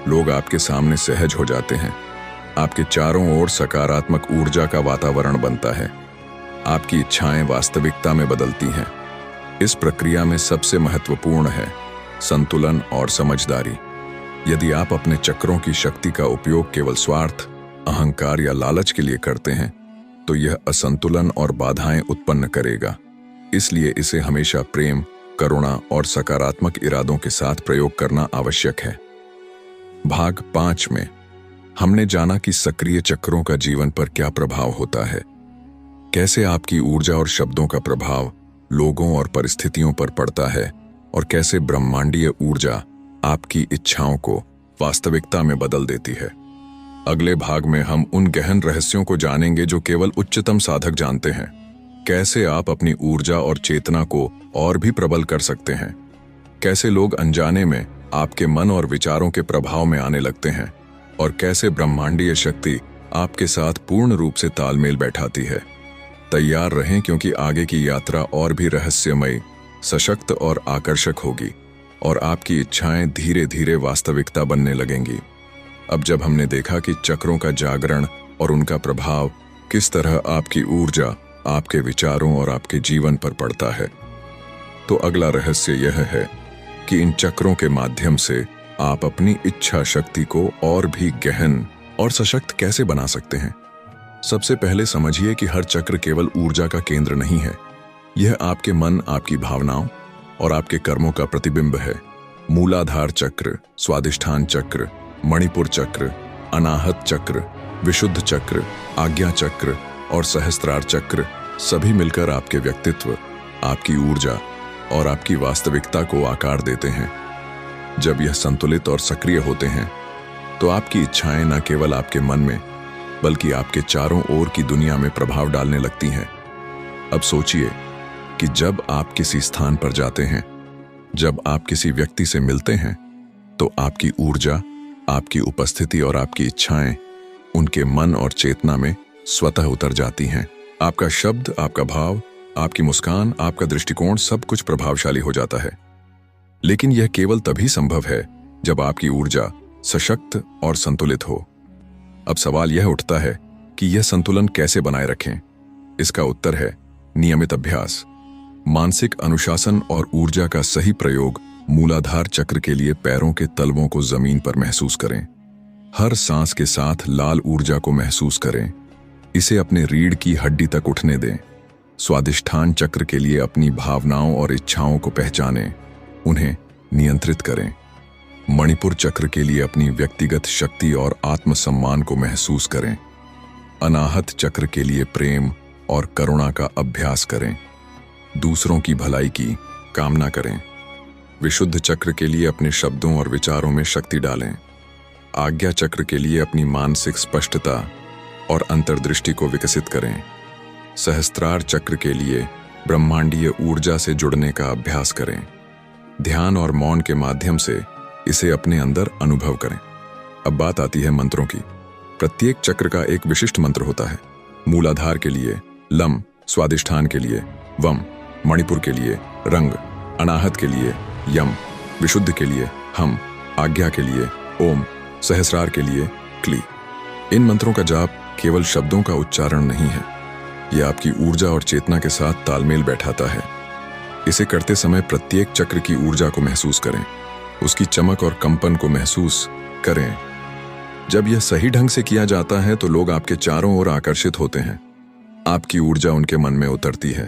लोग आपके सामने सहज हो जाते हैं। आपके चारों ओर सकारात्मक ऊर्जा का वातावरण बनता है। आपकी इच्छाएं वास्तविकता में बदलती हैं। इस प्रक्रिया में सबसे महत्वपूर्ण है संतुलन और समझदारी। यदि आप अपने चक्रों की शक्ति का उपयोग केवल स्वार्थ, अहंकार या लालच के लिए करते हैं तो यह असंतुलन और बाधाएं उत्पन्न करेगा। इसलिए इसे हमेशा प्रेम, करुणा और सकारात्मक इरादों के साथ प्रयोग करना आवश्यक है। भाग 5 में हमने जाना कि सक्रिय चक्रों का जीवन पर क्या प्रभाव होता है, कैसे आपकी ऊर्जा और शब्दों का प्रभाव लोगों और परिस्थितियों पर पड़ता है, और कैसे ब्रह्मांडीय ऊर्जा आपकी इच्छाओं को वास्तविकता में बदल देती है। अगले भाग में हम उन गहन रहस्यों को जानेंगे जो केवल उच्चतम साधक जानते हैं। कैसे आप अपनी ऊर्जा और चेतना को और भी प्रबल कर सकते हैं, कैसे लोग अनजाने में आपके मन और विचारों के प्रभाव में आने लगते हैं, और कैसे ब्रह्मांडीय शक्ति आपके साथ पूर्ण रूप से तालमेल बैठाती है। तैयार रहें, क्योंकि आगे की यात्रा और भी रहस्यमयी, सशक्त और आकर्षक होगी, और आपकी इच्छाएं धीरे धीरे वास्तविकता बनने लगेंगी। अब जब हमने देखा कि चक्रों का जागरण और उनका प्रभाव किस तरह आपकी ऊर्जा, आपके विचारों और आपके जीवन पर पड़ता है, तो अगला रहस्य यह है कि इन चक्रों के माध्यम से आप अपनी इच्छा शक्ति को और भी गहन और सशक्त कैसे बना सकते हैं। सबसे पहले समझिए कि हर चक्र केवल ऊर्जा का केंद्र नहीं है। यह आपके मन, आपकी भावनाओं और आपके कर्मों का प्रतिबिंब है। मूलाधार चक्र, स्वादिष्ठान चक्र, मणिपुर चक्र, अनाहत चक्र, विशुद्ध चक्र, आज्ञा चक्र और सहस्त्रार चक्र सभी मिलकर आपके व्यक्तित्व, आपकी ऊर्जा और आपकी वास्तविकता को आकार देते हैं। जब यह संतुलित और सक्रिय होते हैं तो आपकी इच्छाएं न केवल आपके मन में बल्कि आपके चारों ओर की दुनिया में प्रभाव डालने लगती हैं। अब सोचिए कि जब आप किसी स्थान पर जाते हैं, जब आप किसी व्यक्ति से मिलते हैं, तो आपकी ऊर्जा, आपकी उपस्थिति और आपकी इच्छाएं उनके मन और चेतना में स्वतः उतर जाती हैं। आपका शब्द, आपका भाव, आपकी मुस्कान, आपका दृष्टिकोण सब कुछ प्रभावशाली हो जाता है। लेकिन यह केवल तभी संभव है जब आपकी ऊर्जा सशक्त और संतुलित हो। अब सवाल यह उठता है कि यह संतुलन कैसे बनाए रखें। इसका उत्तर है नियमित अभ्यास, मानसिक अनुशासन और ऊर्जा का सही प्रयोग। मूलाधार चक्र के लिए पैरों के तलवों को जमीन पर महसूस करें। हर सांस के साथ लाल ऊर्जा को महसूस करें। इसे अपने रीढ़ की हड्डी तक उठने दें। स्वादिष्ठान चक्र के लिए अपनी भावनाओं और इच्छाओं को पहचानें, उन्हें नियंत्रित करें। मणिपुर चक्र के लिए अपनी व्यक्तिगत शक्ति और आत्मसम्मान को महसूस करें। अनाहत चक्र के लिए प्रेम और करुणा का अभ्यास करें। दूसरों की भलाई की कामना करें। विशुद्ध चक्र के लिए अपने शब्दों और विचारों में शक्ति डालें। आज्ञा चक्र के लिए अपनी मानसिक स्पष्टता और अंतर्दृष्टि को विकसित करें। सहस्त्रार चक्र के लिए ब्रह्मांडीय ऊर्जा से जुड़ने का अभ्यास करें। ध्यान और मौन के माध्यम से इसे अपने अंदर अनुभव करें। अब बात आती है मंत्रों की। प्रत्येक चक्र का एक विशिष्ट मंत्र होता है। मूलाधार के लिए लम, स्वादिष्ठान के लिए वम, मणिपुर के लिए रंग, अनाहत के लिए यम, विशुद्ध के लिए हम, आज्ञा के लिए ओम, सहस्रार के लिए क्ली। इन मंत्रों का जाप केवल शब्दों का उच्चारण नहीं है, यह आपकी ऊर्जा और चेतना के साथ तालमेल बैठाता है। इसे करते समय प्रत्येक चक्र की ऊर्जा को महसूस करें, उसकी चमक और कंपन को महसूस करें। जब यह सही ढंग से किया जाता है तो लोग आपके चारों ओर आकर्षित होते हैं। आपकी ऊर्जा उनके मन में उतरती है।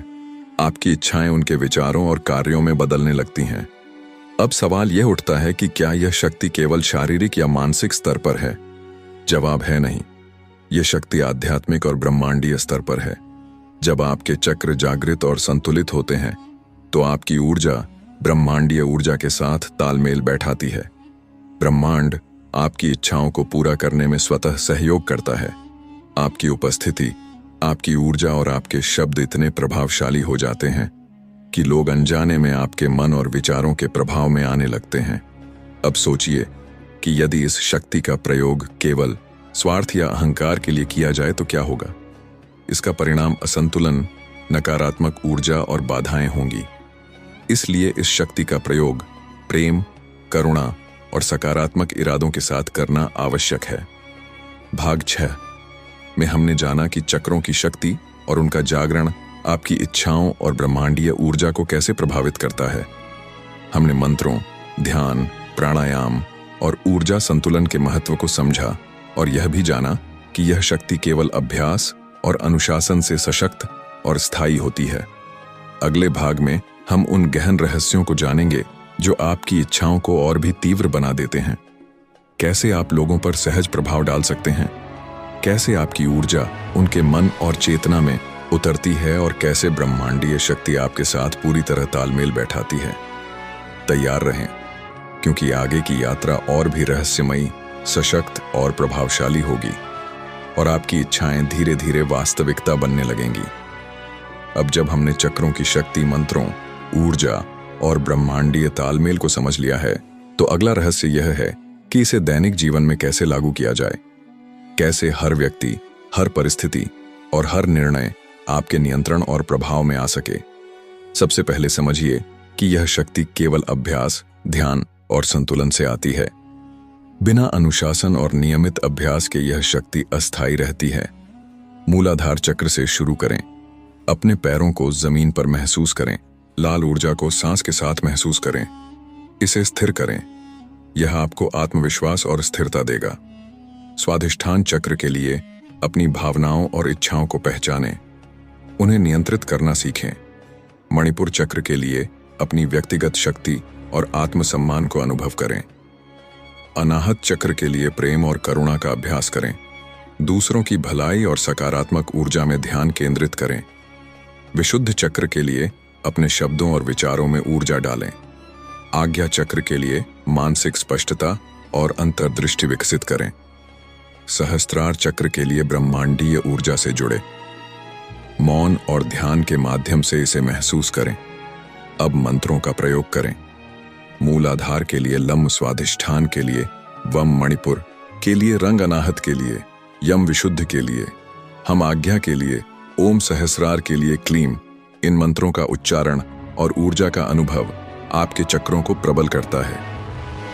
आपकी इच्छाएं उनके विचारों और कार्यों में बदलने लगती हैं। अब सवाल यह उठता है कि क्या यह शक्ति केवल शारीरिक या मानसिक स्तर पर है? जवाब है नहीं। यह शक्ति आध्यात्मिक और ब्रह्मांडीय स्तर पर है। जब आपके चक्र जागृत और संतुलित होते हैं तो आपकी ऊर्जा ब्रह्मांडीय ऊर्जा के साथ तालमेल बैठाती है। ब्रह्मांड आपकी इच्छाओं को पूरा करने में स्वतः सहयोग करता है। आपकी उपस्थिति, आपकी ऊर्जा और आपके शब्द इतने प्रभावशाली हो जाते हैं कि लोग अनजाने में आपके मन और विचारों के प्रभाव में आने लगते हैं। अब सोचिए कि यदि इस शक्ति का प्रयोग केवल स्वार्थ या अहंकार के लिए किया जाए तो क्या होगा? इसका परिणाम असंतुलन, नकारात्मक ऊर्जा और बाधाएं होंगी। इसलिए इस शक्ति का प्रयोग प्रेम, करुणा और सकारात्मक इरादों के साथ करना आवश्यक है। भाग 6 में हमने जाना कि चक्रों की शक्ति और उनका जागरण आपकी इच्छाओं और ब्रह्मांडीय ऊर्जा को कैसे प्रभावित करता है। हमने मंत्रों, ध्यान, प्राणायाम और ऊर्जा संतुलन के महत्व को समझा और यह भी जाना कि यह शक्ति केवल अभ्यास और अनुशासन से सशक्त और स्थायी होती है। अगले भाग में हम उन गहन रहस्यों को जानेंगे जो आपकी इच्छाओं को और भी तीव्र बना देते हैं। कैसे आप लोगों पर सहज प्रभाव डाल सकते हैं, कैसे आपकी ऊर्जा उनके मन और चेतना में उतरती है और कैसे ब्रह्मांडीय शक्ति आपके साथ पूरी तरह तालमेल बैठाती है। तैयार रहें, क्योंकि आगे की यात्रा और भी रहस्यमयी, सशक्त और प्रभावशाली होगी और आपकी इच्छाएं धीरे धीरे वास्तविकता बनने लगेंगी। अब जब हमने चक्रों की शक्ति, मंत्रों, ऊर्जा और ब्रह्मांडीय तालमेल को समझ लिया है, तो अगला रहस्य यह है कि इसे दैनिक जीवन में कैसे लागू किया जाए। कैसे हर व्यक्ति, हर परिस्थिति और हर निर्णय आपके नियंत्रण और प्रभाव में आ सके। सबसे पहले समझिए कि यह शक्ति केवल अभ्यास, ध्यान और संतुलन से आती है। बिना अनुशासन और नियमित अभ्यास के यह शक्ति अस्थायी रहती है। मूलाधार चक्र से शुरू करें। अपने पैरों को जमीन पर महसूस करें। लाल ऊर्जा को सांस के साथ महसूस करें। इसे स्थिर करें। यह आपको आत्मविश्वास और स्थिरता देगा। स्वाधिष्ठान चक्र के लिए अपनी भावनाओं और इच्छाओं को पहचानें, उन्हें नियंत्रित करना सीखें। मणिपुर चक्र के लिए अपनी व्यक्तिगत शक्ति और आत्मसम्मान को अनुभव करें। अनाहत चक्र के लिए प्रेम और करुणा का अभ्यास करें। दूसरों की भलाई और सकारात्मक ऊर्जा में ध्यान केंद्रित करें। विशुद्ध चक्र के लिए अपने शब्दों और विचारों में ऊर्जा डालें। आज्ञा चक्र के लिए मानसिक स्पष्टता और अंतर्दृष्टि विकसित करें। सहस्त्रार चक्र के लिए ब्रह्मांडीय ऊर्जा से जुड़े। मौन और ध्यान के माध्यम से इसे महसूस करें। अब मंत्रों का प्रयोग करें। मूलाधार के लिए लम, स्वाधिष्ठान के लिए वम, मणिपुर के लिए रंग, अनाहत के लिए यम, विशुद्ध के लिए हम, आज्ञा के लिए ओम, सहस्रार के लिए क्लीम। इन मंत्रों का उच्चारण और ऊर्जा का अनुभव आपके चक्रों को प्रबल करता है।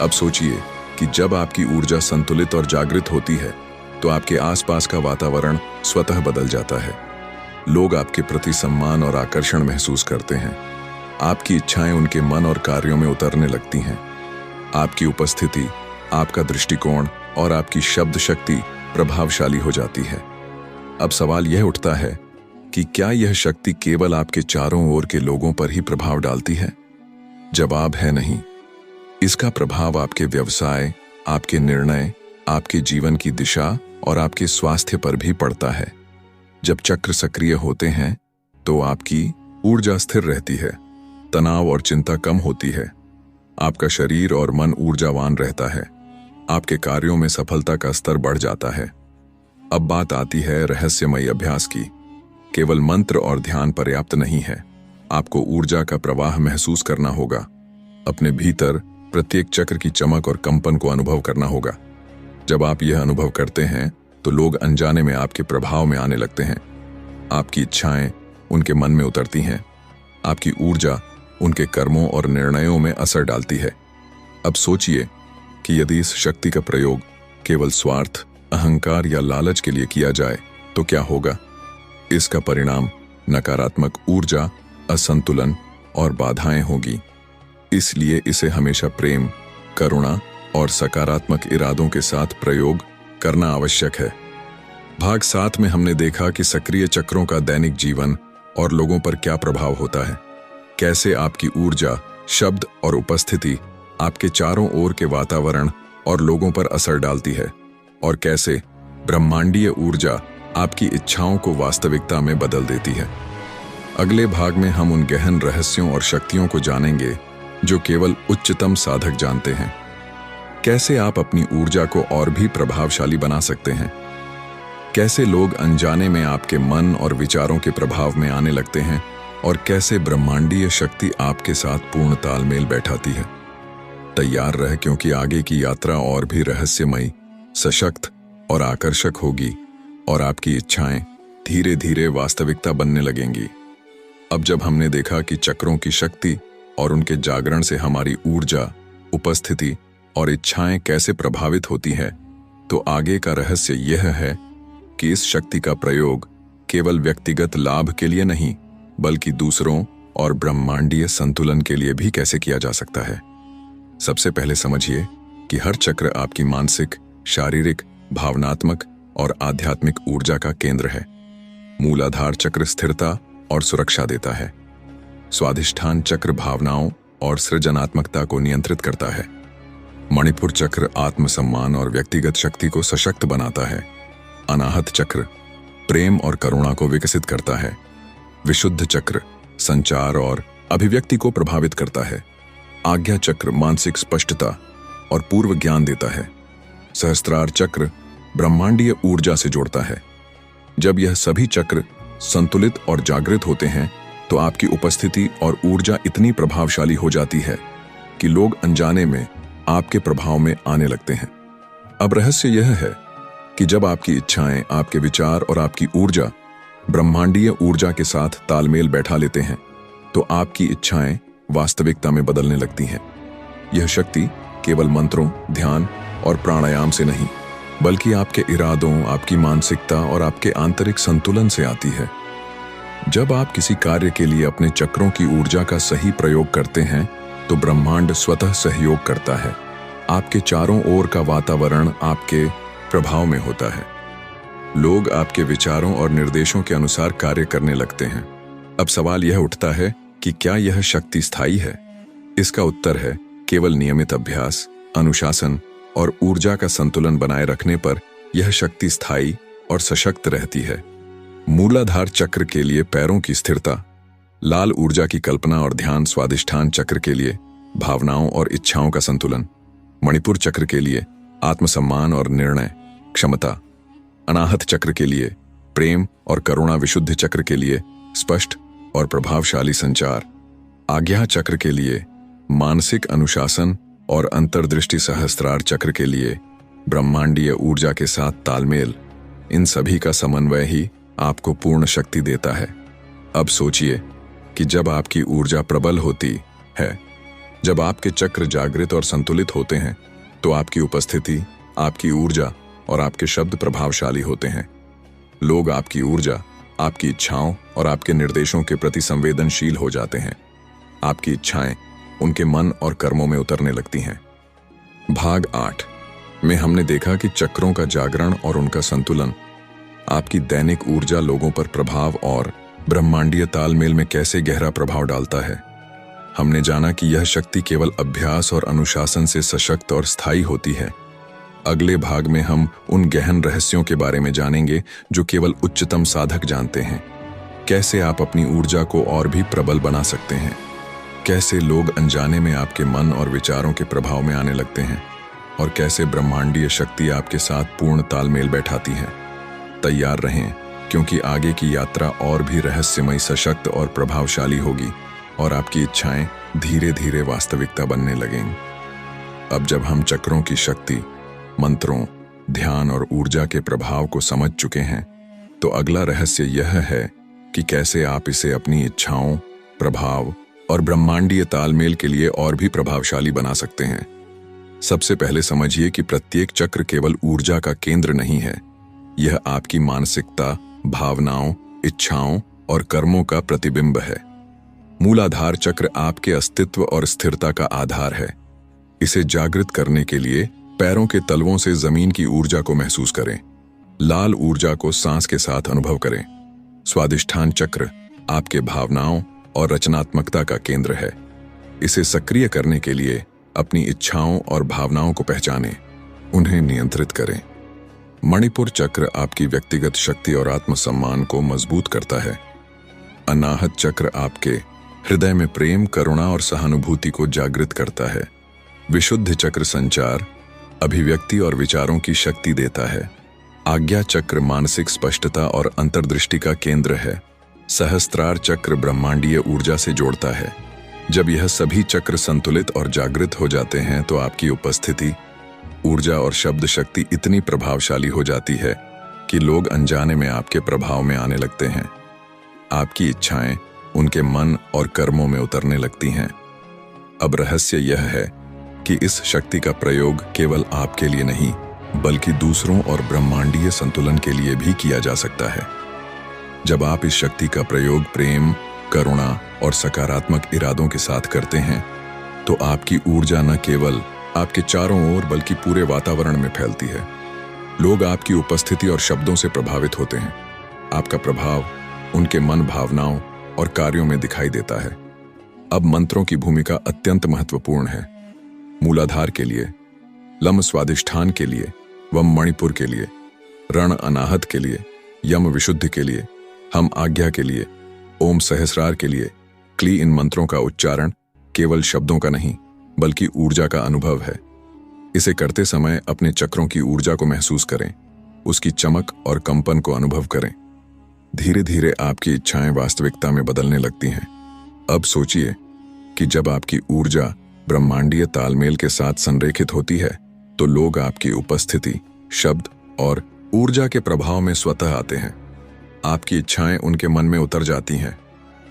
अब सोचिए कि जब आपकी ऊर्जा संतुलित और जागृत होती है तो आपके आसपास का वातावरण स्वतः बदल जाता है। लोग आपके प्रति सम्मान और आकर्षण महसूस करते हैं। आपकी इच्छाएं उनके मन और कार्यों में उतरने लगती हैं। आपकी उपस्थिति, आपका दृष्टिकोण और आपकी शब्द शक्ति प्रभावशाली हो जाती है। अब सवाल यह उठता है कि क्या यह शक्ति केवल आपके चारों ओर के लोगों पर ही प्रभाव डालती है? जवाब है नहीं। इसका प्रभाव आपके व्यवसाय, आपके निर्णय, आपके जीवन की दिशा और आपके स्वास्थ्य पर भी पड़ता है। जब चक्र सक्रिय होते हैं तो आपकी ऊर्जा स्थिर रहती है, तनाव और चिंता कम होती है, आपका शरीर और मन ऊर्जावान रहता है, आपके कार्यों में सफलता का स्तर बढ़ जाता है। अब बात आती है रहस्यमयी अभ्यास की। केवल मंत्र और ध्यान पर्याप्त नहीं है, आपको ऊर्जा का प्रवाह महसूस करना होगा। अपने भीतर प्रत्येक चक्र की चमक और कंपन को अनुभव करना होगा। जब आप यह अनुभव करते हैं तो लोग अनजाने में आपके प्रभाव में आने लगते हैं। आपकी इच्छाएं उनके मन में उतरती हैं। आपकी ऊर्जा उनके कर्मों और निर्णयों में असर डालती है। अब सोचिए कि यदि इस शक्ति का प्रयोग केवल स्वार्थ, अहंकार या लालच के लिए किया जाए तो क्या होगा? इसका परिणाम नकारात्मक ऊर्जा, असंतुलन और बाधाएं होगी। इसलिए इसे हमेशा प्रेम, करुणा और सकारात्मक इरादों के साथ प्रयोग करना आवश्यक है। भाग 7 में हमने देखा कि सक्रिय चक्रों का दैनिक जीवन और लोगों पर क्या प्रभाव होता है, कैसे आपकी ऊर्जा, शब्द और उपस्थिति आपके चारों ओर के वातावरण और लोगों पर असर डालती है, और कैसे ब्रह्मांडीय ऊर्जा आपकी इच्छाओं को वास्तविकता में बदल देती है। अगले भाग में हम उन गहन रहस्यों और शक्तियों को जानेंगे जो केवल उच्चतम साधक जानते हैं। कैसे आप अपनी ऊर्जा को और भी प्रभावशाली बना सकते हैं, कैसे लोग अनजाने में आपके मन और विचारों के प्रभाव में आने लगते हैं, और कैसे ब्रह्मांडीय शक्ति आपके साथ पूर्ण तालमेल बैठाती है। तैयार रह, क्योंकि आगे की यात्रा और भी रहस्यमयी, सशक्त और आकर्षक होगी और आपकी इच्छाएं धीरे धीरे वास्तविकता बनने लगेंगी। अब जब हमने देखा कि चक्रों की शक्ति और उनके जागरण से हमारी ऊर्जा, उपस्थिति और इच्छाएं कैसे प्रभावित होती है, तो आगे का रहस्य यह है कि इस शक्ति का प्रयोग केवल व्यक्तिगत लाभ के लिए नहीं, बल्कि दूसरों और ब्रह्मांडीय संतुलन के लिए भी कैसे किया जा सकता है। सबसे पहले समझिए कि हर चक्र आपकी मानसिक, शारीरिक, भावनात्मक और आध्यात्मिक ऊर्जा का केंद्र है। मूलाधार चक्र स्थिरता और सुरक्षा देता है। स्वाधिष्ठान चक्र भावनाओं और सृजनात्मकता को नियंत्रित करता है। मणिपुर चक्र आत्मसम्मान और व्यक्तिगत शक्ति को सशक्त बनाता है। अनाहत चक्र प्रेम और करुणा को विकसित करता है। विशुद्ध चक्र संचार और अभिव्यक्ति को प्रभावित करता है। आज्ञा चक्र मानसिक स्पष्टता और पूर्व ज्ञान देता है। सहस्त्रार चक्र ब्रह्मांडीय ऊर्जा से जोड़ता है। जब यह सभी चक्र संतुलित और जागृत होते हैं तो आपकी उपस्थिति और ऊर्जा इतनी प्रभावशाली हो जाती है कि लोग अनजाने में आपके प्रभाव में आने लगते हैं। अब रहस्य यह है कि जब आपकी इच्छाएं, आपके विचार और आपकी ऊर्जा ब्रह्मांडीय ऊर्जा के साथ तालमेल बैठा लेते हैं तो आपकी इच्छाएं वास्तविकता में बदलने लगती हैं। यह शक्ति केवल मंत्रों, ध्यान और प्राणायाम से नहीं, बल्कि आपके इरादों, आपकी मानसिकता और आपके आंतरिक संतुलन से आती है। जब आप किसी कार्य के लिए अपने चक्रों की ऊर्जा का सही प्रयोग करते हैं तो ब्रह्मांड स्वतः सहयोग करता है। आपके चारों ओर का वातावरण आपके प्रभाव में होता है। लोग आपके विचारों और निर्देशों के अनुसार कार्य करने लगते हैं। अब सवाल यह उठता है कि क्या यह शक्ति स्थायी है? इसका उत्तर है केवल नियमित अभ्यास, अनुशासन और ऊर्जा का संतुलन बनाए रखने पर यह शक्ति स्थायी और सशक्त रहती है। मूलाधार चक्र के लिए पैरों की स्थिरता, लाल ऊर्जा की कल्पना और ध्यान। स्वाधिष्ठान चक्र के लिए भावनाओं और इच्छाओं का संतुलन। मणिपुर चक्र के लिए आत्मसम्मान और निर्णय क्षमता। अनाहत चक्र के लिए प्रेम और करुणा। विशुद्ध चक्र के लिए स्पष्ट और प्रभावशाली संचार। आज्ञा चक्र के लिए मानसिक अनुशासन और अंतर्दृष्टि। सहस्त्रार चक्र के लिए ब्रह्मांडीय ऊर्जा के साथ तालमेल। इन सभी का समन्वय ही आपको पूर्ण शक्ति देता है। अब सोचिए कि जब आपकी ऊर्जा प्रबल होती है, जब आपके चक्र जागृत और संतुलित होते हैं, तो आपकी उपस्थिति, आपकी ऊर्जा और आपके शब्द प्रभावशाली होते हैं। लोग आपकी ऊर्जा, आपकी इच्छाओं और आपके निर्देशों के प्रति संवेदनशील हो जाते हैं। आपकी इच्छाएं उनके मन और कर्मों में उतरने लगती हैं। भाग 8 में हमने देखा कि चक्रों का जागरण और उनका संतुलन आपकी दैनिक ऊर्जा, लोगों पर प्रभाव और ब्रह्मांडीय तालमेल में कैसे गहरा प्रभाव डालता है। हमने जाना कि यह शक्ति केवल अभ्यास और अनुशासन से सशक्त और स्थायी होती है। अगले भाग में हम उन गहन रहस्यों के बारे में जानेंगे जो केवल उच्चतम साधक जानते हैं। कैसे आप अपनी ऊर्जा को और भी प्रबल बना सकते हैं, कैसे लोग अनजाने में आपके मन और विचारों के प्रभाव में आने लगते हैं, और कैसे ब्रह्मांडीय शक्ति आपके साथ पूर्ण तालमेल बैठाती है। तैयार रहें, क्योंकि आगे की यात्रा और भी रहस्यमय, सशक्त और प्रभावशाली होगी और आपकी इच्छाएं धीरे धीरे वास्तविकता बनने लगेंगी। अब जब हम चक्रों की शक्ति, मंत्रों, ध्यान और ऊर्जा के प्रभाव को समझ चुके हैं, तो अगला रहस्य यह है कि कैसे आप इसे अपनी इच्छाओं, प्रभाव और ब्रह्मांडीय तालमेल के लिए और भी प्रभावशाली बना सकते हैं। सबसे पहले समझिए कि प्रत्येक चक्र केवल ऊर्जा का केंद्र नहीं है, यह आपकी मानसिकता, भावनाओं, इच्छाओं और कर्मों का प्रतिबिंब है। मूलाधार चक्र आपके अस्तित्व और स्थिरता का आधार है। इसे जागृत करने के लिए पैरों के तलवों से जमीन की ऊर्जा को महसूस करें। लाल ऊर्जा को सांस के साथ अनुभव करें। स्वाधिष्ठान चक्र आपके भावनाओं और रचनात्मकता का केंद्र है। इसे सक्रिय करने के लिए अपनी इच्छाओं और भावनाओं को पहचानें, उन्हें नियंत्रित करें। मणिपुर चक्र आपकी व्यक्तिगत शक्ति और आत्मसम्मान को मजबूत करता है। अनाहत चक्र आपके हृदय में प्रेम, करुणा और सहानुभूति को जागृत करता है। विशुद्ध चक्र संचार, अभिव्यक्ति और विचारों की शक्ति देता है। आज्ञा चक्र मानसिक स्पष्टता और अंतर्दृष्टि का केंद्र है। सहस्त्रार चक्र ब्रह्मांडीय ऊर्जा से जोड़ता है। जब यह सभी चक्र संतुलित और जागृत हो जाते हैं तो आपकी उपस्थिति, ऊर्जा और शब्द शक्ति इतनी प्रभावशाली हो जाती है कि लोग अनजाने में आपके प्रभाव में आने लगते हैं। आपकी इच्छाएं उनके मन और कर्मों में उतरने लगती हैं। अब रहस्य यह है कि इस शक्ति का प्रयोग केवल आपके लिए नहीं, बल्कि दूसरों और ब्रह्मांडीय संतुलन के लिए भी किया जा सकता है। जब आप इस शक्ति का प्रयोग प्रेम, करुणा और सकारात्मक इरादों के साथ करते हैं, तो आपकी ऊर्जा न केवल आपके चारों ओर बल्कि पूरे वातावरण में फैलती है। लोग आपकी उपस्थिति और शब्दों से प्रभावित होते हैं। आपका प्रभाव उनके मन, भावनाओं और कार्यों में दिखाई देता है। अब मंत्रों की भूमिका अत्यंत महत्वपूर्ण है। मूलाधार के लिए, लम स्वादिष्ठान के लिए, वम मणिपुर के लिए, रण अनाहत के लिए, यम विशुद्धि के लिए, हम आज्ञा के लिए, ओम सहस्रार के लिए, क्ली, इन मंत्रों का उच्चारण केवल शब्दों का नहीं बल्कि ऊर्जा का अनुभव है। इसे करते समय अपने चक्रों की ऊर्जा को महसूस करें, उसकी चमक और कंपन को अनुभव करें। धीरे धीरे आपकी इच्छाएं वास्तविकता में बदलने लगती हैं। अब सोचिए कि जब आपकी ऊर्जा ब्रह्मांडीय तालमेल के साथ संरेखित होती है तो लोग आपकी उपस्थिति, शब्द और ऊर्जा के प्रभाव में स्वतः आते हैं। आपकी इच्छाएं उनके मन में उतर जाती हैं।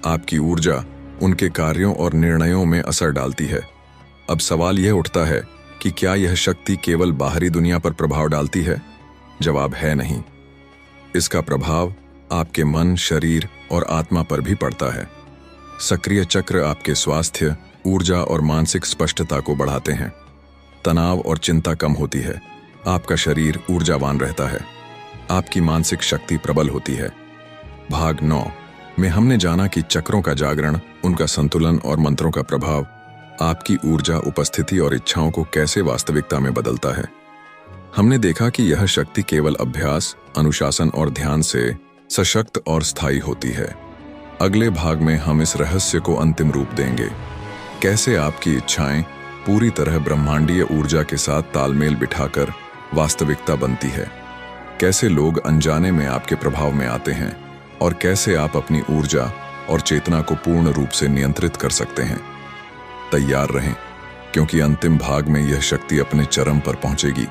आपकी ऊर्जा उनके कार्यों और निर्णयों में असर डालती है। अब सवाल यह उठता है कि क्या यह शक्ति केवल बाहरी दुनिया पर प्रभाव डालती है? जवाब है नहीं। इसका प्रभाव आपके मन, शरीर और आत्मा पर भी पड़ता है। सक्रिय चक्र आपके स्वास्थ्य, ऊर्जा और मानसिक स्पष्टता को बढ़ाते हैं। तनाव और चिंता कम होती है। आपका शरीर ऊर्जावान रहता है। आपकी मानसिक शक्ति प्रबल होती है। भाग 9 में हमने जाना कि चक्रों का जागरण, उनका संतुलन और मंत्रों का प्रभाव आपकी ऊर्जा, उपस्थिति और इच्छाओं को कैसे वास्तविकता में बदलता है। हमने देखा कि यह शक्ति केवल अभ्यास, अनुशासन और ध्यान से सशक्त और स्थायी होती है। अगले भाग में हम इस रहस्य को अंतिम रूप देंगे। कैसे आपकी इच्छाएं पूरी तरह ब्रह्मांडीय ऊर्जा के साथ तालमेल बिठाकर वास्तविकता बनती है। कैसे लोग अनजाने में आपके प्रभाव में आते हैं और कैसे आप अपनी ऊर्जा और चेतना को पूर्ण रूप से नियंत्रित कर सकते हैं। तैयार रहें, क्योंकि अंतिम भाग में यह शक्ति अपने चरम पर पहुंचेगी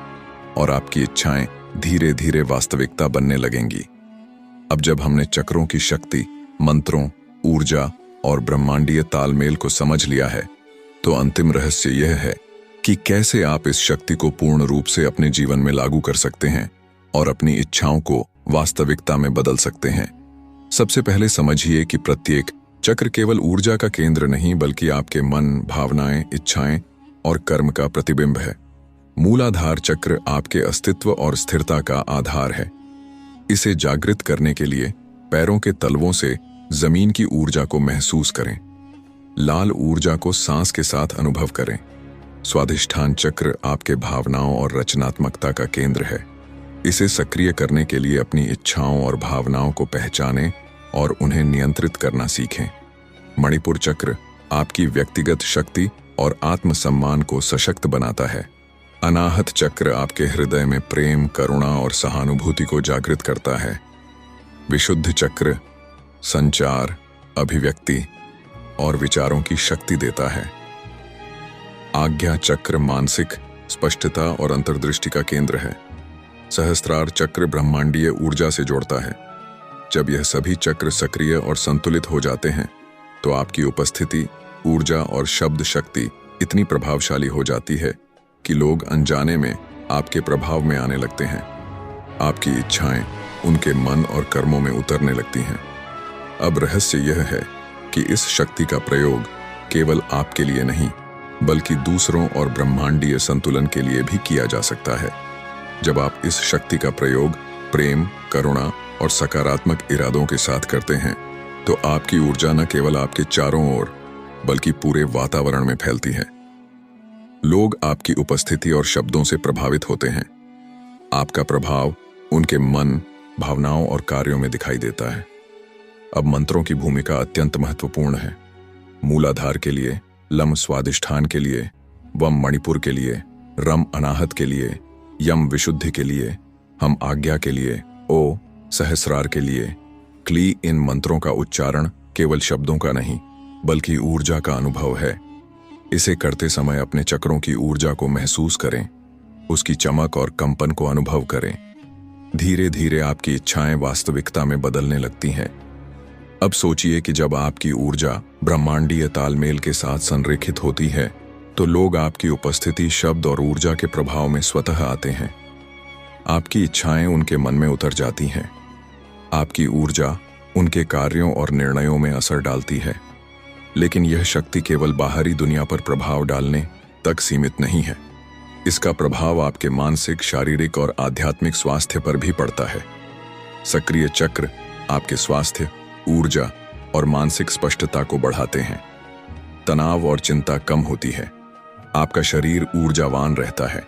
और आपकी इच्छाएं धीरे धीरे वास्तविकता बनने लगेंगी। अब जब हमने चक्रों की शक्ति, मंत्रों, ऊर्जा और ब्रह्मांडीय तालमेल को समझ लिया है, तो अंतिम रहस्य यह है कि कैसे आप इस शक्ति को पूर्ण रूप से अपने जीवन में लागू कर सकते हैं और अपनी इच्छाओं को वास्तविकता में बदल सकते हैं। सबसे पहले समझिए कि प्रत्येक चक्र केवल ऊर्जा का केंद्र नहीं बल्कि आपके मन, भावनाएं, इच्छाएं और कर्म का प्रतिबिंब है। मूलाधार चक्र आपके अस्तित्व और स्थिरता का आधार है। इसे जागृत करने के लिए पैरों के तलवों से जमीन की ऊर्जा को महसूस करें। लाल ऊर्जा को सांस के साथ अनुभव करें। स्वादिष्ठान चक्र आपके भावनाओं और रचनात्मकता का केंद्र है। इसे सक्रिय करने के लिए अपनी इच्छाओं और भावनाओं को पहचानें और उन्हें नियंत्रित करना सीखें। मणिपुर चक्र आपकी व्यक्तिगत शक्ति और आत्मसम्मान को सशक्त बनाता है। अनाहत चक्र आपके हृदय में प्रेम, करुणा और सहानुभूति को जागृत करता है। विशुद्ध चक्र संचार, अभिव्यक्ति और विचारों की शक्ति देता है। आज्ञा चक्र मानसिक स्पष्टता और अंतर्दृष्टि का केंद्र है। सहस्त्रार चक्र ब्रह्मांडीय ऊर्जा से जोड़ता है। जब यह सभी चक्र सक्रिय और संतुलित हो जाते हैं तो आपकी उपस्थिति, ऊर्जा और शब्द शक्ति इतनी प्रभावशाली हो जाती है कि लोग अनजाने में आपके प्रभाव में आने लगते हैं। आपकी इच्छाएं उनके मन और कर्मों में उतरने लगती हैं। अब रहस्य यह है कि इस शक्ति का प्रयोग केवल आपके लिए नहीं बल्कि दूसरों और ब्रह्मांडीय संतुलन के लिए भी किया जा सकता है। जब आप इस शक्ति का प्रयोग प्रेम, करुणा और सकारात्मक इरादों के साथ करते हैं तो आपकी ऊर्जा न केवल आपके चारों ओर बल्कि पूरे वातावरण में फैलती है। लोग आपकी उपस्थिति और शब्दों से प्रभावित होते हैं। आपका प्रभाव उनके मन, भावनाओं और कार्यों में दिखाई देता है। अब मंत्रों की भूमिका अत्यंत महत्वपूर्ण है। मूलाधार के लिए, लम स्वादिष्ठान के लिए, वम मणिपुर के लिए, रम अनाहत के लिए, यम विशुद्धि के लिए, हम आज्ञा के लिए, ओ सहस्रार के लिए, क्ली, इन मंत्रों का उच्चारण केवल शब्दों का नहीं बल्कि ऊर्जा का अनुभव है। इसे करते समय अपने चक्रों की ऊर्जा को महसूस करें, उसकी चमक और कंपन को अनुभव करें। धीरे धीरे आपकी इच्छाएं वास्तविकता में बदलने लगती हैं। अब सोचिए कि जब आपकी ऊर्जा ब्रह्मांडीय तालमेल के साथ संरेखित होती है तो लोग आपकी उपस्थिति, शब्द और ऊर्जा के प्रभाव में स्वतः आते हैं। आपकी इच्छाएं उनके मन में उतर जाती हैं। आपकी ऊर्जा उनके कार्यों और निर्णयों में असर डालती है। लेकिन यह शक्ति केवल बाहरी दुनिया पर प्रभाव डालने तक सीमित नहीं है। इसका प्रभाव आपके मानसिक, शारीरिक और आध्यात्मिक स्वास्थ्य पर भी पड़ता है। सक्रिय चक्र आपके स्वास्थ्य, ऊर्जा और मानसिक स्पष्टता को बढ़ाते हैं। तनाव और चिंता कम होती है। आपका शरीर ऊर्जावान रहता है।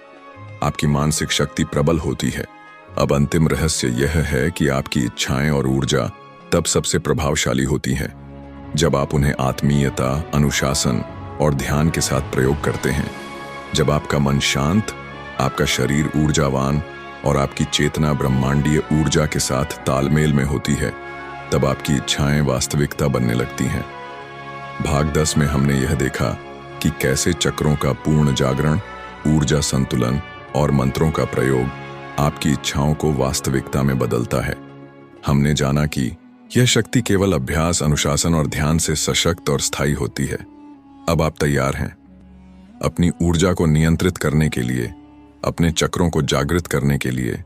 आपकी मानसिक शक्ति प्रबल होती है। अब अंतिम रहस्य यह है कि आपकी इच्छाएं और ऊर्जा तब सबसे प्रभावशाली होती है जब आप उन्हें आत्मीयता, अनुशासन और ध्यान के साथ प्रयोग करते हैं। जब आपका मन शांत, आपका शरीर ऊर्जावान और आपकी चेतना ब्रह्मांडीय ऊर्जा के साथ तालमेल में होती है, तब आपकी इच्छाएं वास्तविकता बनने लगती हैं। भाग 10 में हमने यह देखा कि कैसे चक्रों का पूर्ण जागरण, ऊर्जा संतुलन और मंत्रों का प्रयोग आपकी इच्छाओं को वास्तविकता में बदलता है। हमने जाना कि यह शक्ति केवल अभ्यास, अनुशासन और ध्यान से सशक्त और स्थायी होती है। अब आप तैयार हैं अपनी ऊर्जा को नियंत्रित करने के लिए, अपने चक्रों को जागृत करने के लिए,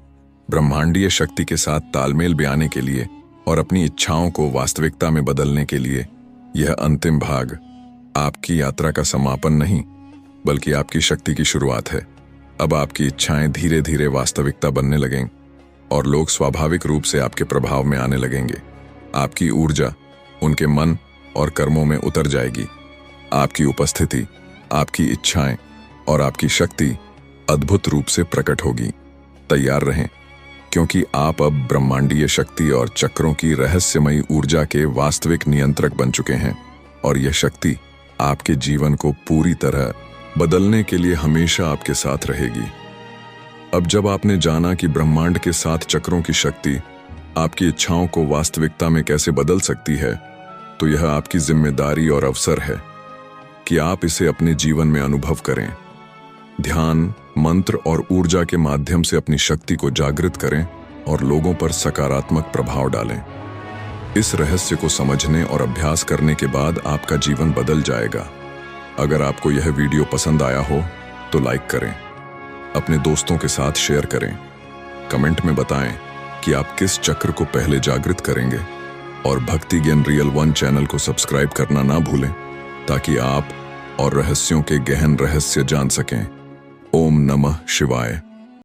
ब्रह्मांडीय शक्ति के साथ तालमेल बनाने के लिए और अपनी इच्छाओं को वास्तविकता में बदलने के लिए। यह अंतिम भाग आपकी यात्रा का समापन नहीं, बल्कि आपकी शक्ति की शुरुआत है। अब आपकी इच्छाएं धीरे धीरे वास्तविकता बनने लगेंगी और लोग स्वाभाविक रूप से आपके प्रभाव में आने लगेंगे। आपकी ऊर्जा उनके मन और कर्मों में उतर जाएगी। आपकी उपस्थिति, आपकी इच्छाएं और आपकी शक्ति अद्भुत रूप से प्रकट होगी। तैयार रहें, क्योंकि आप अब ब्रह्मांडीय शक्ति और चक्रों की रहस्यमयी ऊर्जा के वास्तविक नियंत्रक बन चुके हैं और यह शक्ति आपके जीवन को पूरी तरह बदलने के लिए हमेशा आपके साथ रहेगी। अब जब आपने जाना कि ब्रह्मांड के 7 चक्रों की शक्ति आपकी इच्छाओं को वास्तविकता में कैसे बदल सकती है, तो यह आपकी जिम्मेदारी और अवसर है कि आप इसे अपने जीवन में अनुभव करें। ध्यान, मंत्र और ऊर्जा के माध्यम से अपनी शक्ति को जागृत करें और लोगों पर सकारात्मक प्रभाव डालें। इस रहस्य को समझने और अभ्यास करने के बाद आपका जीवन बदल जाएगा। अगर आपको यह वीडियो पसंद आया हो तो लाइक करें, अपने दोस्तों के साथ शेयर करें, कमेंट में बताएं कि आप किस चक्र को पहले जागृत करेंगे और भक्ति ज्ञान रियल 1 चैनल को सब्सक्राइब करना ना भूलें, ताकि आप और रहस्यों के गहन रहस्य जान सकें। ओम नमः शिवाय।